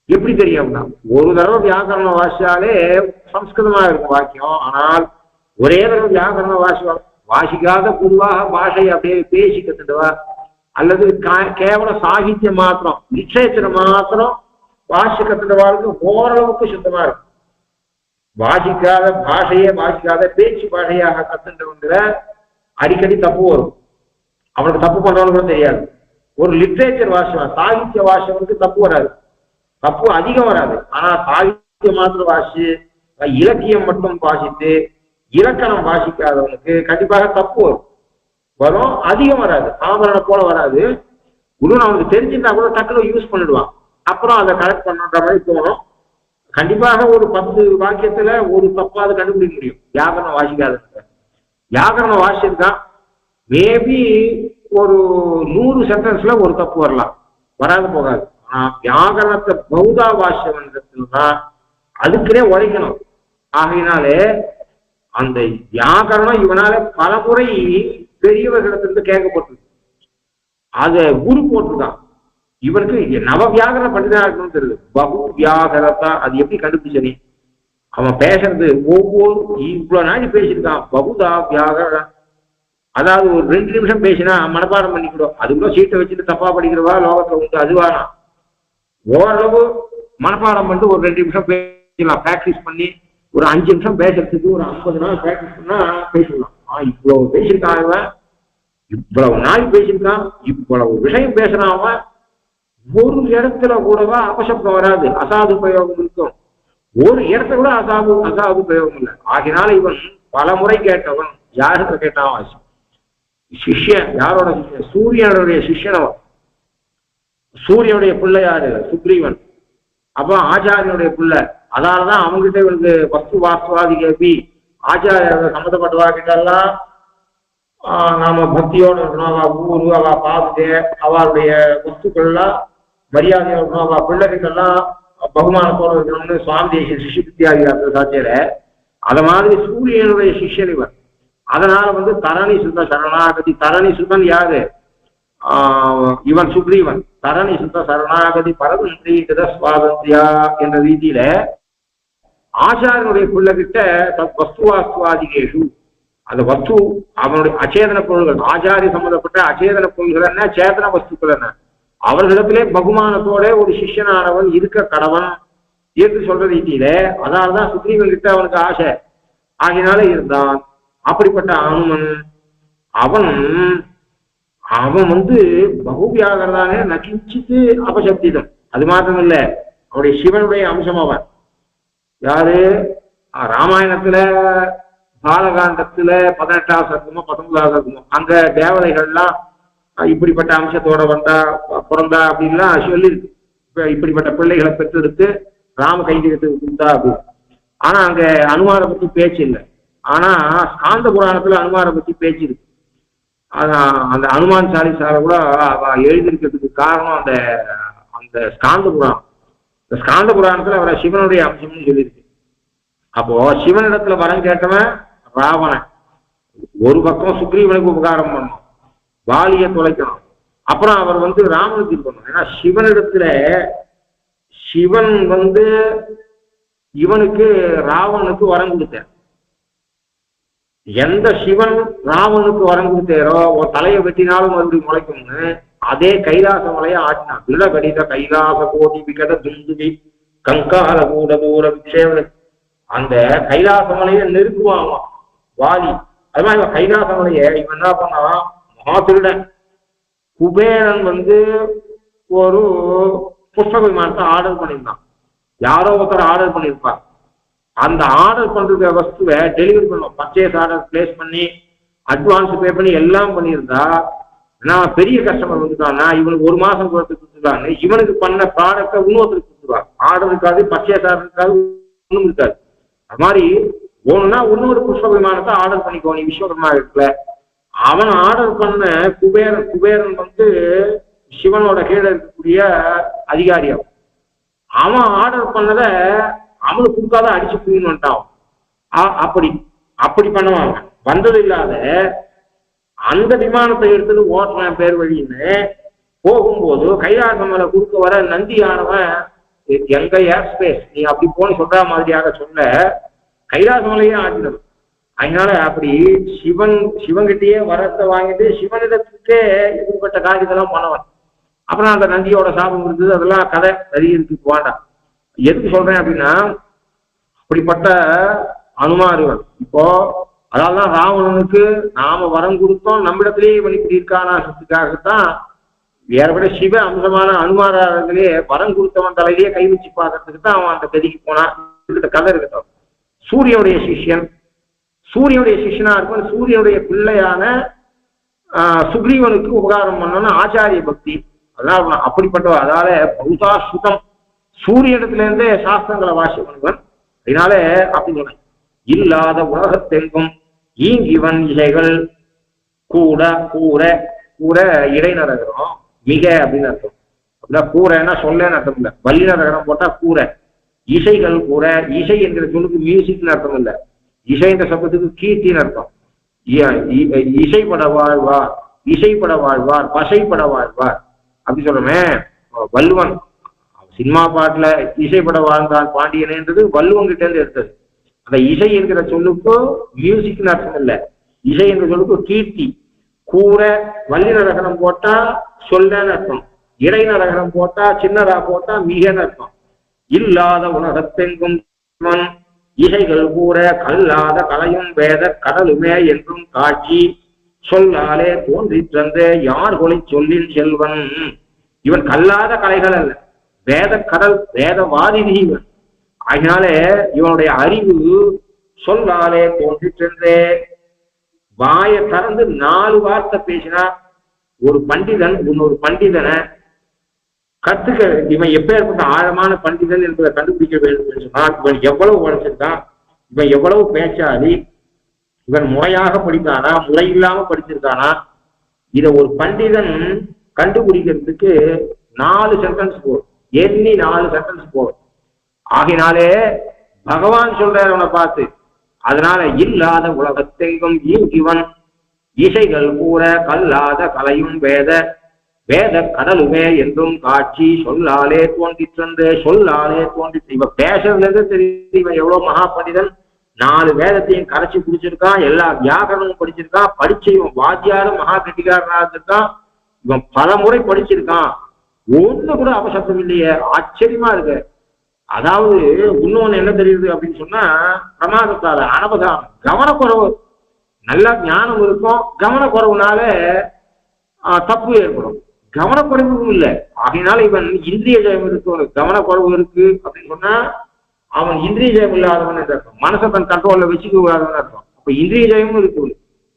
எப்படி தெரியும், ஒரு தடவை வியாக்கரணம் வாசிச்சாலே சம்ஸ்கிருதமா இருக்கும் வாக்கியம். ஆனால் ஒரே தடவை வியாக்கரணம் வாசிக்காத பொதுவாக பாஷையை அப்படியே பேசி கத்துட்டுவா, அல்லது கேவல சாகித்யம் மாத்திரம் லிட்ரேச்சர் மாத்திரம் வாசி கத்துட்டவாளுக்கு ஓரளவுக்கு சுத்தமா இருக்கும். வாசிக்காத பாஷையே வாசிக்காத பேச்சு பாஷையாக கத்துன்றவங்கள அடிக்கடி தப்பு வரும். அவனுக்கு தப்பு பண்றவனு கூட தெரியாது. ஒரு லிட்ரேச்சர் வாசம் சாகித்ய வாசவனுக்கு தப்பு வராது, தப்பு அதிகம் வராது. ஆனா சாகித்யம் மாத்திரம் வாசி இலக்கியம் மட்டும் வாசித்து இலக்கணம் வாசிக்காதவனுக்கு கண்டிப்பாக தப்பு வரும். வரும், அதிகம் வராது, சாமரனை போல வராது. இன்னும் அவனுக்கு தெரிஞ்சிருந்தா கூட டக்குனு யூஸ் பண்ணிடுவான். அப்புறம் அதை கரெக்ட் பண்ணுற மாதிரி தோணும். கண்டிப்பாக ஒரு 10 வாக்கியத்துல ஒரு தப்பாவது கண்டுபிடிக்க முடியும் வியாக்கரணம் வாசிக்காத. வியாக்கரணம் வாசிச்சிருக்கான், மேபி ஒரு 100 சென்டென்ஸ்ல ஒரு தப்பு வரலாம், வராது போகாது. ஆனா வியாகரணத்தை பௌதா வாசியம்ன்றதுதான் அதுக்குனே உழைக்கணும். ஆகையினாலே அந்த வியாகரணம் இவனால பல முறை பெரியவர்களிடத்திலிருந்து கேட்கப்பட்டது. அதை குரு போட்டுதான் இவனுக்கு நவ வியாகரண பண்டிதா இருக்கணும்னு தெரியுது. பகு வியாகரத்தா அது எப்படி கண்டுபிடிச்ச நீ? அவன் பேசுறது ஒவ்வொரு இவ்வளவு நாள் பேசியிருக்கான். பகுதா வியாகரண, அதாவது ஒரு 2 நிமிஷம் பேசினா மனப்பாடம் பண்ணிக்கிடும். அதுக்குள்ள சீட்டை வச்சுட்டு தப்பா படிக்கிறவா லோகத்துல உண்டு. அதுவானா ஓரளவு மனப்பாடம் பண்ணிட்டு ஒரு 2 நிமிஷம் பேசலாம். பிராக்டிஸ் பண்ணி ஒரு 5 நிமிஷம் பேசுறதுக்கு ஒரு 50 நாள் பிராக்டிஸ் பண்ணா பேசலாம். இவ்வளவு பேசியிருக்கான் அவன், இவ்வளவு நாள் பேசியிருக்கான், இவ்வளவு விஷயம் பேசுறான் அவன். ஒரு இடத்துல கூடவா அபசப்தம் வராது, அசாது பிரயோகம் இருக்கும். ஒரு இடத்துல கூட அசாது பிரயோகம் இல்லை. ஆகினால இவன் பல முறை கேட்டவன். யாருக்கு கேட்டான்? சிஷ்யன். யாரோட சிஷ்யன்? சூரியனுடைய சிஷ்யன் அவன். சூரியனுடைய பிள்ளை யாரு? சுக்ரீவன். அப்ப ஆச்சாரியனுடைய பிள்ளை. அதனாலதான் அவங்ககிட்ட இவனுக்கு வஸ்து வாஸ்துவாதி கேபி ஆச்சாரிய சம்மந்தப்பட்டவா கிட்டெல்லாம் நாம பக்தியோடு இருக்கணும். அவ ஊரு அவ பார்த்துட்டு அவளுடைய வஸ்துக்கள்லாம் மரியாதையோடு இருக்கணும். அவ பிள்ளைகிட்டெல்லாம் பகுமானத்தோடு இருக்கணும்னு சுவாமி தேசிய சிஷ்ய வித்தியாதிகாரத்தில் சாட்சியில அத மாதிரி சூரியனுடைய சிஷ்யன் இவன். அதனால தரணி சுத்த சரணாகதி. தரணி சுத்தன் யாரு? இவன் சுக்ரீவன். தரணி சுத்த சரணாகதி பரதந்திரி சுவாதந்தியா என்ற ரீதியில ஆச்சாரியனுடைய பிள்ளைகிட்ட வஸ்து வாஸ்துவாதிகேஷு, அந்த வஸ்து அவனுடைய அச்சேதன பொருள்கள், ஆச்சாரிய சம்பந்தப்பட்ட அச்சேதன பொருள்கள் என்ன, சேதன வஸ்துக்கள் என்ன, அவர்களிடத்திலே பகுமானத்தோட ஒரு சிஷ்யனானவன் இருக்க கடவன் என்று சொல்ற ரீதியில. அதனாலதான் சுக்ரீவன் கிட்ட அவனுக்கு ஆசை. ஆகினால இருந்தான். அப்படிப்பட்ட அனுமன் அவன் பகுவியாகிறதானே நகிச்சித்து அபசப்திதம். அது மாத்திரம் இல்ல, அவனுடைய சிவனுடைய அம்சம் அவன். யாரு? ராமாயணத்துல பாலகாண்டத்துல 18ஆவது சர்க்கமோ 19ஆவது சர்க்கமோ அங்க தேவதைகள்லாம் இப்படிப்பட்ட அம்சத்தோட வந்தா பிறந்தா அப்படின்லாம் சொல்லியிருக்கு. இப்படிப்பட்ட பிள்ளைகளை பெற்றெடுத்து ராம கைதிகத்துக்கு கொடுத்தா அப்படின்னு. ஆனா அங்க அனுமாரை பத்தி பேச்சு இல்லை. ஆனா ஸ்காந்த புராணத்துல அனுமாரை பத்தி பேச்சு இருக்கு. அந்த அனுமான் சாலிசார கூட எழுதியிருக்கிறதுக்கு காரணம் அந்த அந்த ஸ்காந்த புராணம். இந்த ஸ்காந்த புராணத்துல அவரை சிவனுடைய அம்சம்னு சொல்லியிருக்கு. அப்போ சிவனிடத்துல வரம் கேட்டவன் ராவணன். ஒரு பக்கம் சுக்ரீவனுக்கு உபகாரம் பண்ணணும், வாலியை தொலைக்கணும். அப்புறம் அவர் ராமனுக்கு இருக்கணும். ஏன்னா சிவனிடத்துல சிவன் இவனுக்கு ராவனுக்கு வரம் கொடுத்தார். எந்த சிவன் ராவனுக்கு வரம் கொடுத்தாரோ ஒரு தலையை வெட்டினாலும் மறுபடியும் முளைக்கும்னு அதே கைலாச மலையை ஆட்டினான். விட கடித கைலாச கோடி விகத துந்துவி கங்கால கூட தூர விக்ஷேவன். அந்த கைலாச மலையை நெருக்குவாங்க வாலி. அது மாதிரி கைலாச மலையை இவன் என்ன பண்ணா, மகாதிருடன் குபேரன் ஒரு புஷ்ப விமானத்தை ஆர்டர் பண்ணியிருந்தான். யாரோ ஒருத்தர் ஆர்டர் பண்ணியிருப்பார். அந்த ஆர்டர் பண்ற வஸ்துவை டெலிவரி பண்ணுவோம். பர்ச்சேஸ் ஆர்டர் பிளேஸ் பண்ணி அட்வான்ஸ் பே பண்ணி எல்லாம் பண்ணியிருந்தா, நான் பெரிய கஸ்டமர் வந்துட்டான்னா இவனுக்கு 1 மாசம் கொடுத்துருக்காங்க. இவனுக்கு பண்ண ப்ராடக்டை இன்னொருத்தருக்கு கொடுத்துருவாங்க. ஆர்டர் இருக்காது, பர்ச்சேஸ் ஆர்டர் இருக்காது, ஒன்றும் இருக்காது. அது மாதிரி ஒண்ணுன்னா இன்னொரு புஷ்ப விமானத்தை ஆர்டர் பண்ணிக்கோ. நீ விஸ்வகர்மா இருக்குல்ல, அவன் ஆர்டர் பண்ண குபேரன் சிவனோட கீழே இருக்கக்கூடிய அதிகாரியாகும். அவன் ஆர்டர் பண்ணதை அவனுக்கு கொடுக்காத அடிச்சு புரியணும்ட்டான். அப்படி பண்ணுவாங்க. வந்தது இல்லாத அந்த விமானத்தை எடுத்துட்டு ஓட்டுறேன் பேர் வழின்னு போகும்போது கைலாச மலை குறுக்க வர நந்தியானவன் எங்க ஏர் ஸ்பேஸ் நீ அப்படி போன்னு சொல்ற மாதிரியாக சொல்ல கைலாச மலையே ஆட்டினது. அதனால அப்படி சிவன்கிட்டயே வரத்தை வாங்கிட்டு சிவனிடத்துக்கே இப்படிப்பட்ட காரியத்தெல்லாம் பண்ணவன். அப்புறம் அந்த நந்தியோட சாபம் இருந்தது. அதெல்லாம் கதை நிறைய இருக்கு, வேண்டாம். எதுக்கு சொல்றேன் அப்படின்னா, அப்படிப்பட்ட அனுமாரிவன். இப்போ அதால்தான் ராவணனுக்கு நாம வரம் கொடுத்தோம், நம்மிடத்திலேயே இவன் இப்படி இருக்கானான்றதுக்காகத்தான் வேறபடி சிவ அம்சமான அனுமாரர்களே வரம் கொடுத்தவன் தலையிலேயே கை வச்சு பார்க்கறதுக்கு தான் அவன் அந்த கதிக்கு போனான். கதை இருக்கட்டும். சூரியனுடைய சிஷ்யன். சூரியனுடைய சிஷ்யனா இருக்கும், சூரியனுடைய பிள்ளையான சுக்ரீவனுக்கு உபகாரம் பண்ணணும்னு ஆச்சாரிய பக்தி. அதனால அப்படிப்பட்ட அதால பௌதா சுதம் சூரியனிடத்துல இருந்தே சாஸ்திரங்களை வாசி பண்ணுவன். அதனால அப்படி சொன்ன இல்லாத உலகத்தெங்கும் ஈங்கிவன் இலைகள் கூட கூற கூற இடைநரகரம் மிக அப்படின்னு அர்த்தம். அப்படின்னா கூரைன்னா சொல்லன்னு அர்த்தம் இல்லை. வல்லிநரகரம் போட்டா கூரை. இசைகள் கூற, இசை என்கிற சொல்லுக்கு மியூசிக்னு அர்த்தம் இல்லை. இசைன்ற சப்தத்துக்கு கீர்த்தின்னு அர்த்தம். இசைப்பட வாழ்வார், இசைப்பட வாழ்வார், பசைப்பட வாழ்வார் அப்படி சொல்றமே. வள்ளுவன் சினிமா பாட்டுல இசைப்பட வாழ்ந்தான் பாண்டியனன்றது வள்ளுவன் கிட்ட இருந்து எடுத்தது. அந்த இசை என்கிற சொல்லுக்கு மியூசிக்னு அர்த்தம் இல்லை. இசை என்ற சொல்லுக்கு கீர்த்தி. கூற வல்லிநரகரம் போட்டா சொல்லன்னு அர்த்தம். இடைநரகரம் போட்டா சின்னதா போட்டா மிகன்னு அர்த்தம். இல்லாத உலகத்தெங்கும் இசைகள் கூற கல்லாத கலையும் வேத கடலுமே என்றும் காட்சி சொல்லாலே தோன்றிற்றந்தே யார் கொலை சொல்லின் செல்வன். இவன் கல்லாத கலைகள் அல்ல, வேத கடல் வேதவாதி இவன். அதனாலே இவனுடைய அறிவு சொல்லாலே தோன்றிற்றந்தே. வாயை திறந்து 4 வார்த்தை பேசினா ஒரு பண்டிதன் இன்னொரு பண்டிதனை கத்துக்க, இவன் எப்பேற்பட்ட ஆழமான பண்டிதன் என்பதை கண்டுபிடிக்க வேண்டும் சொன்னா இவன் எவ்வளவு உழைச்சிருக்கான், இவன் எவ்வளவு பேச்சாளி, இவன் முறையாக படித்தானா முறை இல்லாம படிச்சிருக்கானா, இத ஒரு பண்டிதன் கண்டுபிடிக்கிறதுக்கு 4 சென்டென்ஸ் போடும். எண்ணி 4 சென்டென்ஸ் போடும். ஆகினாலே பகவான் சொல்றார் அவனை பார்த்து. அதனால இல்லாத உலகத்தெங்கும் இவன் இசைகள் கூற கல்லாத கலையும் வேத வேத கடலுமே என்றும் காட்சி சொல்லாலே தோன்றிற்றே. சொல்லாலே தோன்றிட்டு இவன் பேசுறதுல இருந்து தெரியுது இவன் எவ்வளவு மகா பண்டிதன். 4 வேதத்தையும் கரைச்சி குடிச்சிருக்கான், எல்லா வியாகரணமும் படிச்சிருக்கான், படிச்ச இவன் வாத்தியாரும் மகா கட்டிக்காரனா இருந்திருக்கான், இவன் பல முறை படிச்சிருக்கான், ஒண்ணு கூட அபசப்தம் இல்லையே. ஆச்சரியமா இருக்கு. அதாவது இன்னொன்னு என்ன தெரியுது அப்படின்னு சொன்னா பிரமாதத்தால அனவதானம் கவனக்குறவு. நல்ல ஞானம் இருக்கும், கவனக்குறவுனால தப்பு ஏற்படும். கவனக்குறைவும் இல்லை. ஆகையினால இவன் இந்திரிய ஜெயம் இருக்கு, கவனக்குறைவு இருக்கு அப்படின்னு சொன்னா அவன் இந்திரிய ஜெயம் இல்லாதவன் அர்த்தம். மனசை தன் கண்ட்ரோல்ல வச்சுக்க கூடாதவன் அர்த்தம். அப்ப இந்திரிய ஜெயமும் இருக்கு,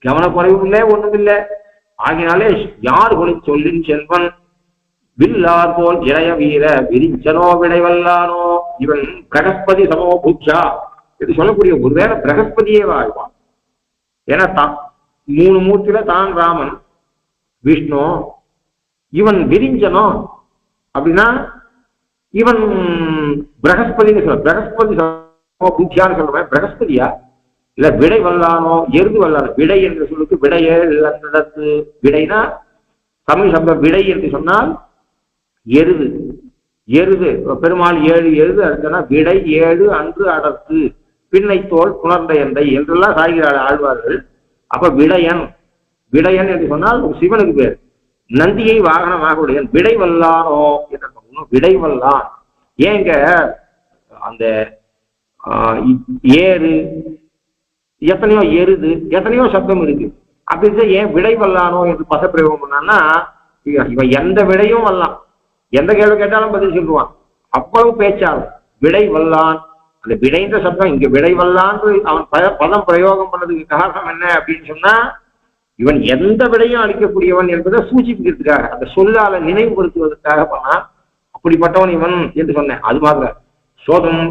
கவனக்குறைவும் இல்லை, ஒண்ணும் இல்லை. ஆகினாலே யார் கொலை சொல்லின் செல்வன் வில்லார் போல் இளைய வீர விரிஞ்சனோ விடைவல்லானோ. இவன் பிரகஸ்பதி சமோ புச்சா என்று சொல்லக்கூடிய ஒருவேளை பிரகஸ்பதியே வாழ்வான். ஏன்னா தான் 3 மூர்த்தியில தான் ராமன் விஷ்ணு, இவன் விரிஞ்சனோ அப்படின்னா இவன் பிரகஸ்பதினு சொல்ல. பிரகஸ்பதி புத்தியான்னு சொல்றேன், பிரகஸ்பதியா இல்ல விடை வல்லானோ எருது வல்லானோ. விடை என்று சொல்லுக்கு விடையே நடத்து. விடைனா தமிழ் சப்தம் விடை என்று சொன்னால் எருது. எருது பெருமாள் 7 எருது அடுத்தனா விடை 7 அன்று அடர்த்து பின்னை தோல் புணர்ந்த எந்தை என்றெல்லாம் சாய்கிறார் ஆழ்வார்கள். அப்ப விடையன், விடையன் என்று சொன்னால் சிவனுக்கு பேர். நந்தியை வாகனமாக உடையன். விடை வல்லானோ என்று சொல்லணும். விடை வல்லான் ஏங்க அந்த ஏறு எத்தனையோ எருது எத்தனையோ சப்தம் இருக்கு. அப்படி ஏன் விடை வல்லானோ என்று பசப்பிரயோகம் பண்ணான்னா இவன் எந்த விடையும் வரலாம், எந்த கேள்வி கேட்டாலும் பதில் சொல்லுவான், அவ்வளவு பேச்சாளன். விடை வல்லான். அந்த விடைன்ற சப்தம் இங்க விடை வல்லான்னு அவன் பதம் பிரயோகம் பண்ணதுக்கு காரணம் என்ன அப்படின்னு சொன்னா இவன் எந்த விடையும் அளிக்கக்கூடியவன் என்பதை சூச்சிப்பிக்கிறதுக்காக, அந்த சொல்லால நினைவுபடுத்துவதற்காக பண்ணான். அப்படிப்பட்டவன் இவன் என்று சொன்னேன். அது மாதிரி சோதம்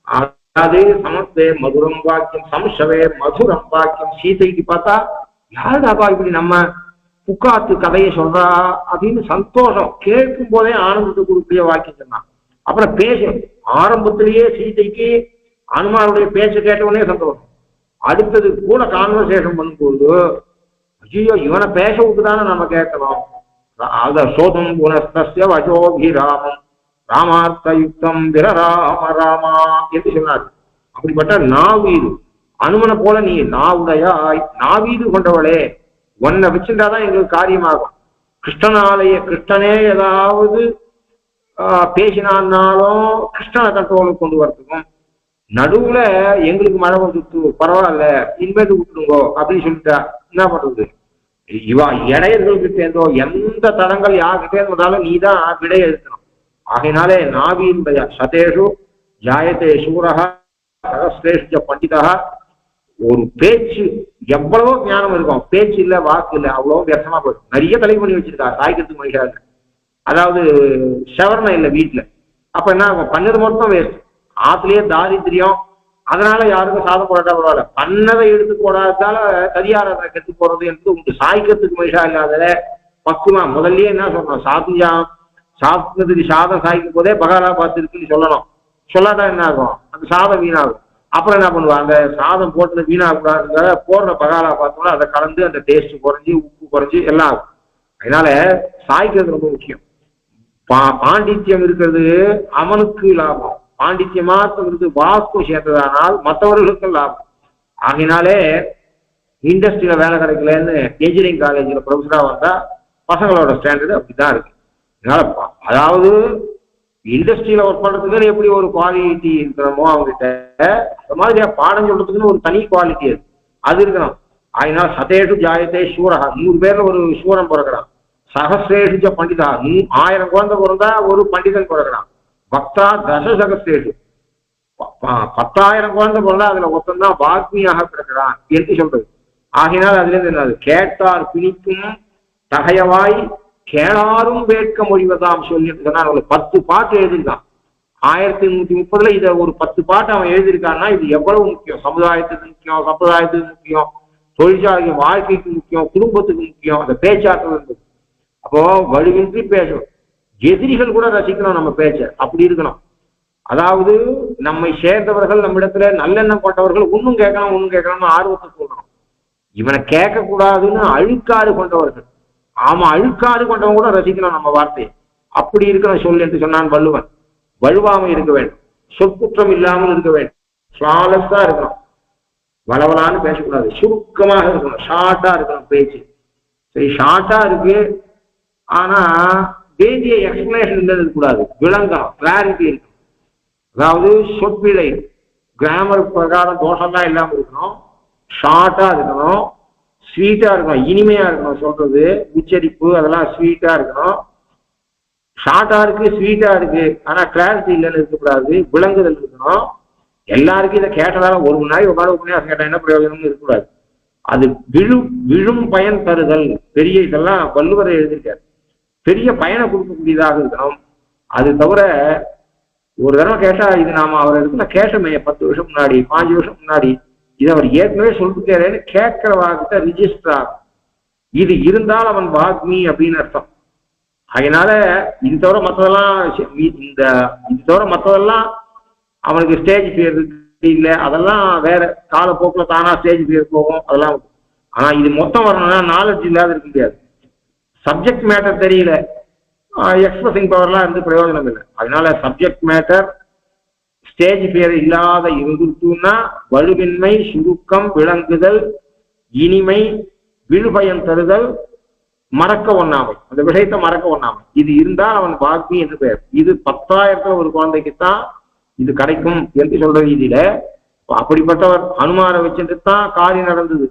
அதாவது சமஸ்தே மதுரம் வாக்கியம் சம்சவே மதுரம் வாக்கியம். சீதைக்கு பார்த்தா யாருடாப்பா இப்படி நம்ம புக்காத்து கதையை சொல்றா அப்படின்னு சந்தோஷம், கேட்கும் போதே ஆனந்தத்தை கொடுக்கக்கூடிய வாக்கியம் சொன்னான். அப்புறம் பேசும் ஆரம்பத்திலேயே சீதைக்கு அனுமானுடைய பேச்சை கேட்டவனே சந்தோஷம். அடுத்தது கூட கான்வர்சேஷன் பண்ணும்போது ஐயோ இவனை பேச விட்டுதானே நம்ம கேட்கணும். அத சோதம் புனஸ்தஸ்ய வஜோபிராமம் ராமார்த்த யுக்தம் விரராம ராமா என்று சொன்னார். அப்படிப்பட்ட நாவீது அனுமனை போல நீ நாவுடையாய் நாவீது கொண்டவளே, உன்னை வச்சிருந்தாதான் எங்களுக்கு காரியமாகும். கிருஷ்ணனே ஏதாவது பேசினாலும் கிருஷ்ணனை கண்ட்ரோலுக்கு கொண்டு வரதுக்கும் நடுவுல எங்களுக்கு மழை வந்துட்டு பரவாயில்ல இனிமேல் விட்டுருங்கோ அப்படின்னு சொல்லிட்டா என்ன பண்றது? இவா இடையர்கள்கிட்ட இருந்தோ எந்த தடங்கள் யார்கிட்ட இருந்தாலும் நீதான் விடைய இருக்கணும். ஆகையினாலே நாவீன்பய சதேஷு ஜாயத்தே சூரஹ சகஸ்ரேஷ்ட பண்டிதா ஒரு பேச்சு எவ்வளவோ ஞானம் இருக்கும், பேச்சு இல்ல வாக்கு இல்ல, அவ்வளவு வியர்த்தமா போயிடும். நிறைய தலை பண்ணி வச்சிருக்கா சாய்க்கிறதுக்கு மனுஷாங்க. அதாவது ஷவர்ணம் இல்லை வீட்டுல, அப்ப என்ன ஆகும், பண்ணது மொத்தம் வேஸ்ட். ஆத்துலயே தாரித்திரியம், அதனால யாருக்கும் சாதம் போடாட்டா பரவாயில்ல, பண்ணதை எடுத்து போடாதால கதியாரத்தை கெட்டு போறது என்று உண்டு. சாய்க்கிறதுக்கு மனுஷா இல்லாத பக்குமா முதல்லயே என்ன சொல்லணும், சாப்பிட்டதுக்கு சாதம் சாய்க்கும் போதே பகாரா பார்த்துருக்குன்னு சொல்லணும். சொல்லாதான் என்ன ஆகும், அந்த சாதம் வீணாகும். அப்புறம் என்ன பண்ணுவா, அந்த சாதம் போட்டது வீணாகக்கூடாதுங்கிற போடுற பகாரா பார்த்தோம்னா அதை கலந்து அந்த டேஸ்ட் குறைஞ்சி உப்பு குறைஞ்சி எல்லாம் ஆகும். அதனால சாய்க்கிறது ரொம்ப முக்கியம். பாண்டித்யம் இருக்கிறது அவனுக்கு லாபம், பாண்டித்யம் மாத்திரம் இருந்து வாக்கும் சேர்ந்ததானால் மற்றவர்களுக்கும் லாபம். ஆகினாலே இண்டஸ்ட்ரியில வேலை கிடைக்கலன்னு இன்ஜினியரிங் காலேஜில் ப்ரொஃபஸரா வந்தா பசங்களோட ஸ்டாண்டர்டு அப்படிதான் இருக்கு. அதனால அதாவது இண்டஸ்ட்ரியில ஒர்க் பண்றதுக்குன்னு எப்படி ஒரு குவாலிட்டி இருக்கிறோமோ அவங்ககிட்ட, அந்த மாதிரி பாடம் சொல்றதுக்குன்னு ஒரு தனி குவாலிட்டி அது இருக்கணும். அதனால சதேஷு ஜாயத்தே சூரகா, 100 பேர்ல ஒரு சூரன் பிறக்கிறான். சகசிரேஷு பண்டிதா, 1000 குழந்தை பிறந்தா ஒரு பண்டிதன் பிறக்கிறான். பக்தா தசசகசிரேஷு, 10,000 குழந்தை பிறந்தா அதுல ஒருத்தந்தான் வாக்மியாக பிறக்கிறான் என்று சொல்றது. ஆகினால் அதுல இருந்து என்னது, கேட்டார் பிணிக்கும் தகையவாய் கேளாரும் வேட்க மொழிவதாம் சொல்லி சொன்னார். ஒரு 10 பாட்டு எழுதியிருக்கான் 1130. இதை ஒரு 10 பாட்டு அவன் எழுதியிருக்கான்னா இது எவ்வளவு முக்கியம், சமுதாயத்துக்கு முக்கியம், சம்பிரதாயத்துக்கு முக்கியம், தொழிற்சாலை வாழ்க்கைக்கு முக்கியம், குடும்பத்துக்கு முக்கியம், அந்த பேச்சாற்றல் இருந்தது. அப்போ வலுவின்றி பேசணும், எதிரிகள் கூட ரசிக்கணும் நம்ம பேச்ச, அப்படி இருக்கணும். அதாவது நம்மை சேர்ந்தவர்கள், நம்மிடத்துல நல்லெண்ணம் கொண்டவர்கள் ஒன்னும் கேட்கணும்னு ஆர்வத்தை சொல்லணும். இவனை கேட்க கூடாதுன்னு அழுக்காறு கொண்டவர்கள், ஆமா அழுக்காறு கொண்டவன் கூட ரசிக்கணும் நம்ம வார்த்தையை, அப்படி இருக்கணும் சொல் என்று சொன்னான் வள்ளுவன். வலுவாமை இருக்க வேண்டும், சொற்குற்றம் இல்லாமல் இருக்க வேண்டும், ஸ்லாலஸா இருக்கணும், வளவலான்னு பேசக்கூடாது, சுருக்கமாக இருக்கணும், ஷார்ட்டா இருக்கணும் பேச்சு. சரி ஷார்ட்டா இருக்கு, ஆனா வேண்டிய எக்ஸ்பிளேஷன் இருக்கக்கூடாது, விளங்கணும், கிளாரிட்டி இருக்கணும். அதாவது சொற்பிழை கிராமர் பிரகாரம் தோஷம்லாம் இல்லாமல் இருக்கணும், ஷார்ட்டா இருக்கணும், ஸ்வீட்டா இருக்கணும், இனிமையா இருக்கணும், சொல்றது உச்சரிப்பு அதெல்லாம் ஸ்வீட்டா இருக்கணும். ஷார்ட்டா இருக்கு ஸ்வீட்டா இருக்கு ஆனா கிளாரிட்டி இல்லைன்னு இருக்கக்கூடாது, விளங்குதல் இருக்கணும். எல்லாருக்கும் இதை கேட்டதால ஒரு மணி நேரம் உட்காந்து உபன்யாசம் கேட்டா என்ன பிரயோஜனம்னு இருக்கக்கூடாது. அது விழும் பயன் தருதல், பெரிய இதெல்லாம் வள்ளுவரை எழுதியிருக்காரு, பெரிய பயனை கொடுக்கக்கூடியதாக இருக்கணும். அது தவிர ஒரு தடவை கேட்டா இது நாம அவர் இடத்துல கேட்டமே 10 வருஷம் முன்னாடி 5 வருஷம் முன்னாடி, இது அவர் ஏற்கனவே சொல்லிருக்காருன்னு கேட்கிற வாக்கிட்ட ரிஜிஸ்டர் ஆகும். இது இருந்தால் அவன் வாக்மி அப்படின்னு அர்த்தம். அதனால இது தவிர மற்றதெல்லாம் அவனுக்கு ஸ்டேஜ் பியர் இல்லை, அதெல்லாம் வேற காலப்போக்கில் தானா ஸ்டேஜ் பியர் போகும், அதெல்லாம். ஆனா இது மொத்தம் வரணும்னா நாலேஜ் இல்லாத இருக்க முடியாது, சப்ஜெக்ட் மேட்டர் தெரியல, எக்ஸ்பிரஸிங் பவர்லாம் இருந்து பிரயோஜனம் இல்லை. அதனால சப்ஜெக்ட் மேட்டர் ஸ்டேஜ் பியர் இல்லாத இருந்துட்டுன்னா வலுவின்மை, சுருக்கம், விளங்குதல், இனிமை, விழுபயன் தருதல், மறக்க ஒண்ணாமை, அந்த விஷயத்தை மறக்க ஒண்ணாமை, இது இருந்தால் அவன் வாக்மி என்று பெயர். இது 10,000 ஒரு குழந்தைக்குத்தான் இது கிடைக்கும் என்று சொல்ற ரீதியில அப்படிப்பட்டவர் ஹனுமாரை வச்சுட்டு தான் காரியம் நடந்தது.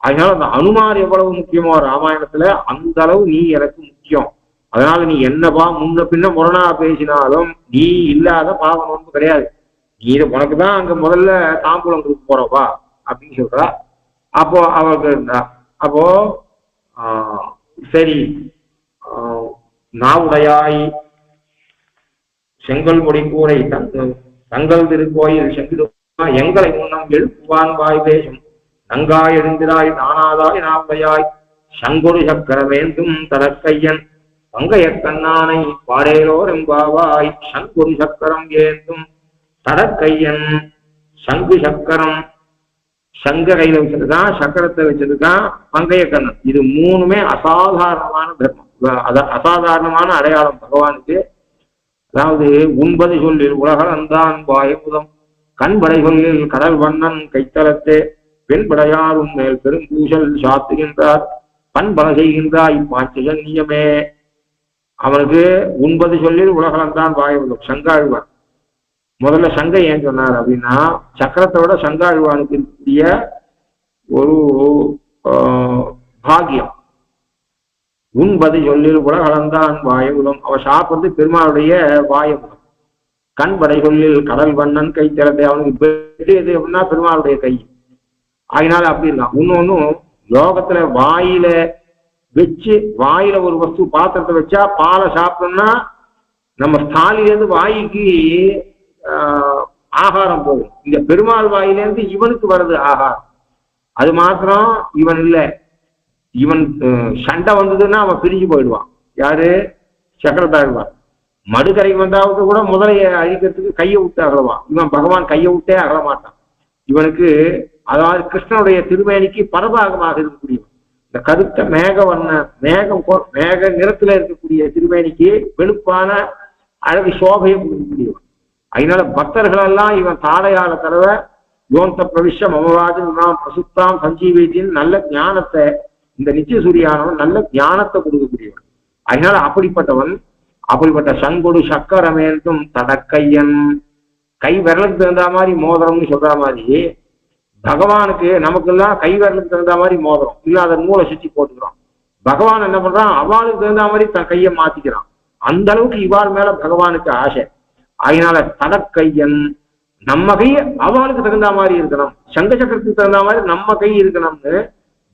அதனால அந்த ஹனுமார் எவ்வளவு முக்கியமோ ராமாயணத்துல அந்த அளவு நீ எனக்கு முக்கியம். அதனால நீ என்னப்பா முன்ன பின்ன முரணா பேசினாலும் நீ இல்லாத பாவம் ஒன்றும் கிடையாது, நீ உனக்கு தான் அங்க முதல்ல தாம்பூலம் கொடுக்க போறப்பா அப்படின்னு சொல்றா. அப்போ அவருக்கு இருந்தா அப்போ சரி நாவுடையாய் செங்கல் முடி கூரை தங்கள் திருக்கோயில் செங்கிடு எங்களை முன்னம் எழுப்புவான் வாய் பேசும் நங்காய் எழுந்திராய் நானாதாய் நாவுடையாய் சங்கொரு சக்கர வேண்டும் தனக்கையன் பங்கைய கண்ணானை பாடேலோர் எம்பாவாய் சங்கொரு சக்கரம் ஏந்தும் தடக்கையன். சங்கு சக்கரம், சங்க கையில வச்சிருக்கான், சக்கரத்தை வச்சிருக்கான், பங்கைய கண்ணன். இது மூணுமே அசாதாரணமான தர்மம், அசாதாரணமான அடையாளம் பகவானுக்கு. அதாவது உண்பது சொல்லில் உலகளந்தான் வாயமுதம் கண்படை சொல்லில் கடல் வண்ணன் கைத்தலத்தே பெண்படையார் உண்மையில் பெரும்பூசல் சாத்துகின்றார் பண்பல செய்கின்றார் இப்பாச்சனியமே. அவனுக்கு உண்பது சொல்லில் உலகளந்தான் வாயமுதம் சங்காழ்வான். முதல்ல சங்கை ஏன் சொன்னார் அப்படின்னா சக்கரத்தை விட சங்காழ்வானுக்கு இருக்கக்கூடிய ஒரு பாக்கியம். உண்பது சொல்லில் உலகளந்தான் வாயமுதம், அவன் சாப்பிட்றது பெருமாளுடைய வாயமுதம். கண்படை சொல்லில் கடல் வண்ணன் கை திறத்தை, அவனுக்கு பெரியது அப்படின்னா பெருமாளுடைய கை. அதனால அப்படி இருக்கான். இன்னொன்னும் யோகத்துல வாயில வச்சு வாயில ஒரு வஸ்து பாத்திரத்தை வச்சா பாலை சாப்பிட்டோம்னா நம்ம ஸ்தாலிலேருந்து வாய்க்கு ஆகாரம் போகும். இந்த பெருமாள் வாயிலேருந்து இவனுக்கு வருது ஆகாரம். அது மாத்திரம் இவன் இல்லை, இவன் சண்டை வந்ததுன்னா அவன் பிரிஞ்சு போயிடுவான். யாரு? சக்கரத்தாழ்வான். மடுக்கரைக்கு வந்தாவது கூட முதலைய அழிக்கிறதுக்கு கையை விட்டு அகலவான். இவன் பகவான் கையை விட்டே அகல மாட்டான். இவனுக்கு அதாவது கிருஷ்ணனுடைய திருமேனிக்கு பரபாகமாக இருக்கக்கூடியவன். இந்த கருத்த மேக நிறத்துல இருக்கக்கூடிய திருமேனிக்கு வெளுப்பான அழகு சோபையை கொடுக்கக்கூடியவன். அதனால பக்தர்கள் எல்லாம் இவன் தாடையாள தடவை யோந்த பிரவிஷ மமவாஜன் நாம் பிரசுத்தாம் சஞ்சீவித்தின் நல்ல ஞானத்தை, இந்த நித்திய சூரியானவன் நல்ல ஞானத்தை கொடுக்கக்கூடியவன். அதனால அப்படிப்பட்ட சங்கொடு சக்கரமேந்தும் தடக்கையன், கை விரலுக்கு தகுந்த மாதிரி மோதிரம்னு சொல்ற மாதிரி பகவானுக்கு நமக்கெல்லாம் கை விரலுக்கு தகுந்த மாதிரி மோதிரம் இல்ல, அதை நூலை சுற்றி போட்டுக்கிறோம். பகவான் என்ன பண்றான்? அவளுக்கு தகுந்த மாதிரி தன் கையை மாத்திக்கிறான். அந்த அளவுக்கு இவாள் மேல பகவானுக்கு ஆசை. அதனால தடக்கையன், நம்ம கை அவளுக்கு தகுந்த மாதிரி இருக்கணும், சங்க சக்கரத்துக்கு தகுந்த மாதிரி நம்ம கை இருக்கணும்னு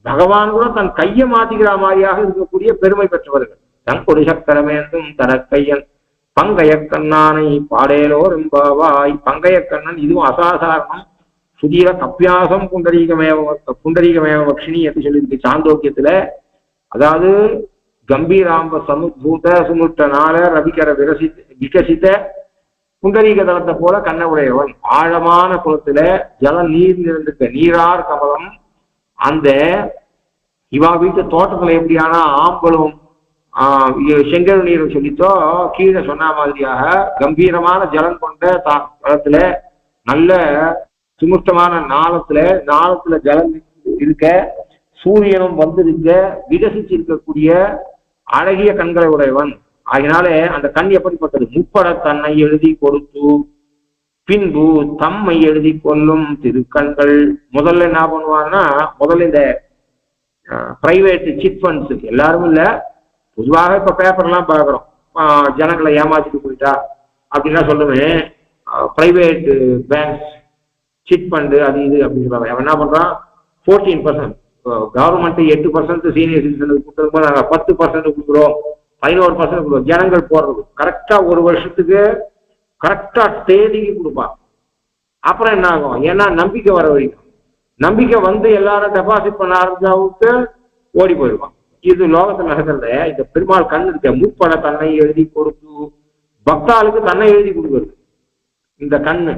பகவான் கூட தன் கையை மாத்திக்கிற மாதிரியாக இருக்கக்கூடிய பெருமை பெற்றவர்கள். தங்கொடு சக்கரமேந்தும் தடக்கையன் பங்கைய கண்ணானை பாடேலோர் எம்பாவாய். பங்கைய கண்ணன் இதுவும் அசாதாரணம். சுதீர கப்பியாசம் புண்டரீகமேவ பக்ஷினி என்று சொல்லியிருக்கு சாந்தோக்கியத்துல. அதாவது கம்பீராம்ப சமுத்பூத சுமுட்டனால ரவிகர விகசித்த புண்டரீக தளத்தை போல கண்ண உடையவன். ஆழமான குளத்துல ஜலம் நீர் நிறைந்திருக்க நீரார் கமலம். அந்த இவா வீட்டு தோட்டத்துல எப்படியானா ஆம்பலும் செங்கல் நீர் சொல்லித்தோ கீழே சொன்ன மாதிரியாக கம்பீரமான ஜலம் கொண்ட தளத்துல நல்ல சுமுஷ்டமான நாளத்துல ஜலம் இருக்க, சூரியனும் வந்திருக்க, விகசிச்சு இருக்கக்கூடிய அழகிய கண்களை உடையவன். அதனாலே அந்த கண் எப்படிப்பட்டது? முப்பட தன்னை எழுதி கொடுத்து பின்பு தம்மை எழுதி கொள்ளும் திருக்கண்கள். முதல்ல என்ன பண்ணுவான்னா, முதல்ல இந்த பிரைவேட் சிட் ஃபண்ட்ஸ் எல்லாரும் இல்ல, பொதுவாக இப்ப பேப்பர்லாம் பார்க்குறோம், ஜனங்களை ஏமாத்திட்டு போயிட்டா அப்படின்லாம் சொல்லுவேன். பிரைவேட் பேங்க்ஸ் சிட் ஃபண்டு அது இது அப்படின்னு சொல்றாங்க. அவன் என்ன பண்றான்? 14%, கவர்மெண்ட் 8% சீனியர் சிட்டிசனுக்கு கொடுத்தது, நாங்கள் 10% கொடுக்குறோம், 11% கொடுக்குறோம். ஜனங்கள் போடுறது கரெக்டா ஒரு வருஷத்துக்கு கரெக்டா தேதிக்கு கொடுப்பான். அப்புறம் என்ன ஆகும்? ஏன்னா நம்பிக்கை வர வரைக்கும், நம்பிக்கை வந்து எல்லாரும் டெபாசிட் பண்ண ஆரம்பிச்சாவுக்கு ஓடி போயிடுவான். இது லோகத்தில் நடக்கிறத இந்த பெருமாள் கண் இருக்க முற்பட தன்னை எழுதி கொடுத்து பக்தாளுக்கு தன்னை எழுதி கொடுக்குறது இந்த கண்ணு.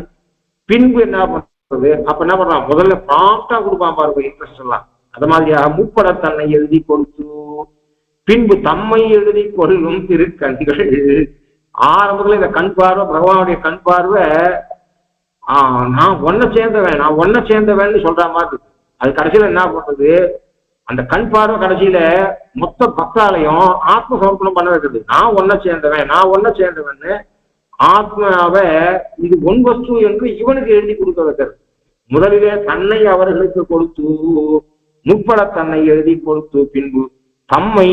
பின்பு என்ன பண்றது? அப்ப என்ன பண்றான்? முதல்ல ப்ராம்ப்டா கொடுப்பான் பாருங்க இன்ட்ரெஸ்ட் எல்லாம். அது மாதிரியாக முற்பட தன்னை எழுதி கொடுத்து பின்பு தம்மை எழுதி கொள்ளும் திருக்கண்கள். ஆரம்பத்துல இந்த கண் பார்வை, பகவானுடைய கண் பார்வை நான் ஒன்ன சேர்ந்தவன் சொல்ற மாதிரி. அது கடைசியில என்ன பண்றது? அந்த கண் பார்வை கடைசியில மொத்த பக்தாலையும் ஆத்ம சமர்ப்பணம் பண்ண வைக்கிறது. நான் ஒன்ன சேர்ந்தவன் ஆத்மாவை இது ஒன் வஸ்து என்று இவனுக்கு எழுதி கொடுக்க வைக்கிறது. முதலிலே தன்னை அவர்களுக்கு கொடுத்து முற்பட தன்னை எழுதி கொடுத்து பின்பு தம்மை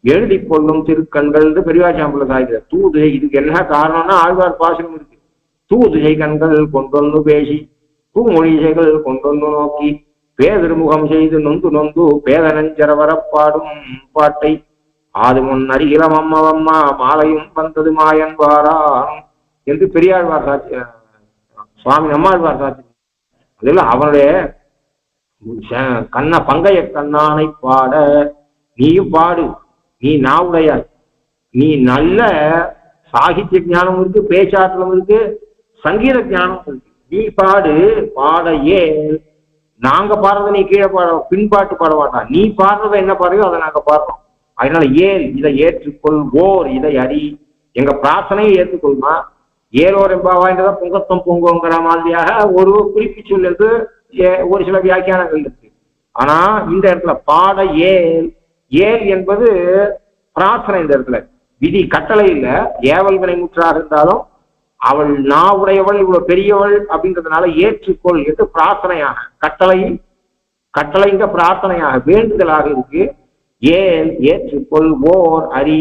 எழுதி கொள்ளும் திருக்கண்கள் பெரியவாச்சாம்புல சாய்கிற தூது. இதுக்கு என்ன காரணம்னா ஆழ்வார் பாசனம் இருக்கு. தூதுகை கண்கள் கொண்டொன்னு பேசி பூமொழிசைகள் கொண்டொன்னு நோக்கி பேதருமுகம் செய்து நொந்து பேதனஞ்சர வரப்பாடும் பாட்டை ஆது முன் அருகிலம் அம்மவம்மா மாலையும் வந்தது மாயன்பாரான் என்று பெரியாழ்வார் சாட்சி, சுவாமி நம்மாழ்வார் சாட்சி. அதெல்லாம் அவனுடைய பங்கைய கண்ணானை பாட நீயும் பாடு. நீ நாவுடையாய், நீ நல்ல சாகித்ய ஞானம் இருக்கு, பேச்சாற்றலும் இருக்கு, சங்கீத ஞானம் இருக்கு. நீ பாடு. பாடையே நாங்க பாடுறத நீ கீழே பின்பாட்டு பாட மாட்டான். நீ பாடுறத என்ன பாடுறோ அதை நாங்க பாடுறோம். அதனால இதை ஏற்றுக்கொள்வோர் இதை அறி. எங்க பிரார்த்தனையை ஏற்றுக்கொள்மா. ஏலோர் எம்பாவாய்ன்றத பொங்கத்தம் பொங்குங்கிற மாதிரியாக ஒரு குறிப்பி சொல்லுறது ஒரு சில வியாக்கியானங்கள் இருக்கு. ஆனா இந்த இடத்துல பாட ஏல் என்பது பிரார்த்தனை. இந்த இடத்துல விதி கட்டளை இல்லை, ஏவல் வினை முற்றாக இருந்தாலும் அவள் நான் உடையவள், இவ்வளவு பெரியவள் அப்படின்றதுனால ஏற்றுக்கொள் என்று பிரார்த்தனையாக, கட்டளைங்க பிரார்த்தனையாக வேண்டுதலாக இருக்கு. ஏற்றுக்கொள்வோர் அறி.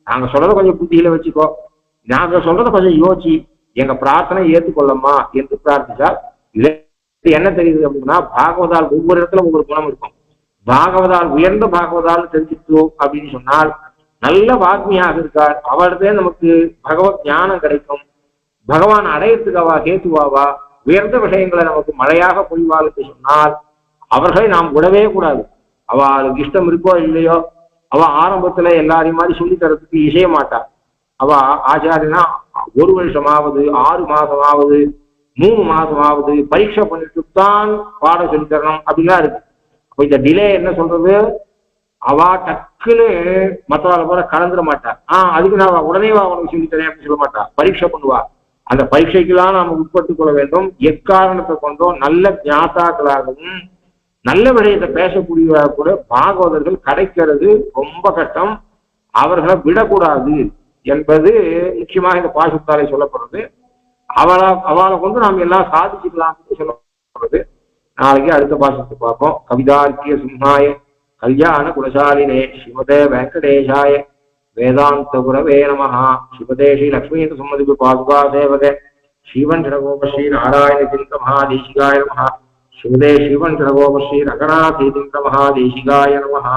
நாங்க சொல்றத கொஞ்சம் புத்தியில வச்சுக்கோ, நாங்க சொல்றத கொஞ்சம் யோசி, எங்க பிரார்த்தனை ஏற்றுக்கொள்ளமா என்று பிரார்த்திச்சால் என்ன தெரியுது அப்படின்னா, பாகவதால் ஒவ்வொரு இடத்துல ஒவ்வொரு குணம் இருக்கும். பாகவதால் உயர்ந்த பாகவதால் தெரிஞ்சுட்டோம் அப்படின்னு சொன்னால் நல்ல வாக்மியாக இருக்கார், அவர்கிட்ட நமக்கு பகவத் ஞானம் கிடைக்கும். பகவான் அடையத்துக்காவா கேத்துவாவா உயர்ந்த விஷயங்களை நமக்கு மழையாக பொழிவாள் என்று சொன்னால் அவர்களை நாம் விடவே கூடாது. அவளுக்கு இஷ்டம் இருக்கோ இல்லையோ, அவ ஆரம்பத்துல எல்லாரையும் மாதிரி சொல்லி தரத்துக்கு இசைய மாட்டாள். அவ ஆச்சாரியனா 1 வருஷமாவது 6 மாசமாவது 3 மாசமாவது பரீட்சை பண்ணிட்டு தான் பாடம் சொல்லி தரணும் அப்படின்லாம் இருக்கு. அப்ப இந்த டிலே என்ன சொல்றது, அவ டக்குன்னு மற்றவாளை போல கலந்துட மாட்டா. அதுக்கு நான் உடனே உனக்கு சொல்லி தரேன் அப்படின்னு சொல்ல மாட்டா, பரீட்சை பண்ணுவா. அந்த பரீட்சைக்கெல்லாம் நாம் உட்பட்டுக் கொள்ள வேண்டும். எக்காரணத்தை கொண்டோம் நல்ல ஞாதாக்களாகவும் நல்ல விடயத்தை பேசக்கூடிய கூட பாகவதர்கள் கிடைக்கிறது ரொம்ப கஷ்டம். அவர்களை விடக்கூடாது என்பது முக்கியமாக இந்த பாசுத்தாலே சொல்லப்படுறது. அவளை கொண்டு நாம் எல்லாம் சாதிச்சுக்கலாம் சொல்லப்படுறது. நாளைக்கு அடுத்த பாசத்தை பார்ப்போம். கவிதார்க்கிய சிம்ஹாய கல்யாண குலசாலினே ஸ்ரீமதே வெங்கடேஷாய வேதாந்த குரவே நமஹ. ஸ்ரீமதே ஸ்ரீ லக்ஷ்மீ சுமதி பாதுகா சேவகே ஸ்ரீவன் ஜடகோப ஸ்ரீ நாராயண தீர்த்த மகாதேசிகாய நமஹ. ஸ்ரீமதே ஸ்ரீவன் ஜடகோப ஸ்ரீ ரகநாதீர்த்த மகாதேசிகாய நமஹ.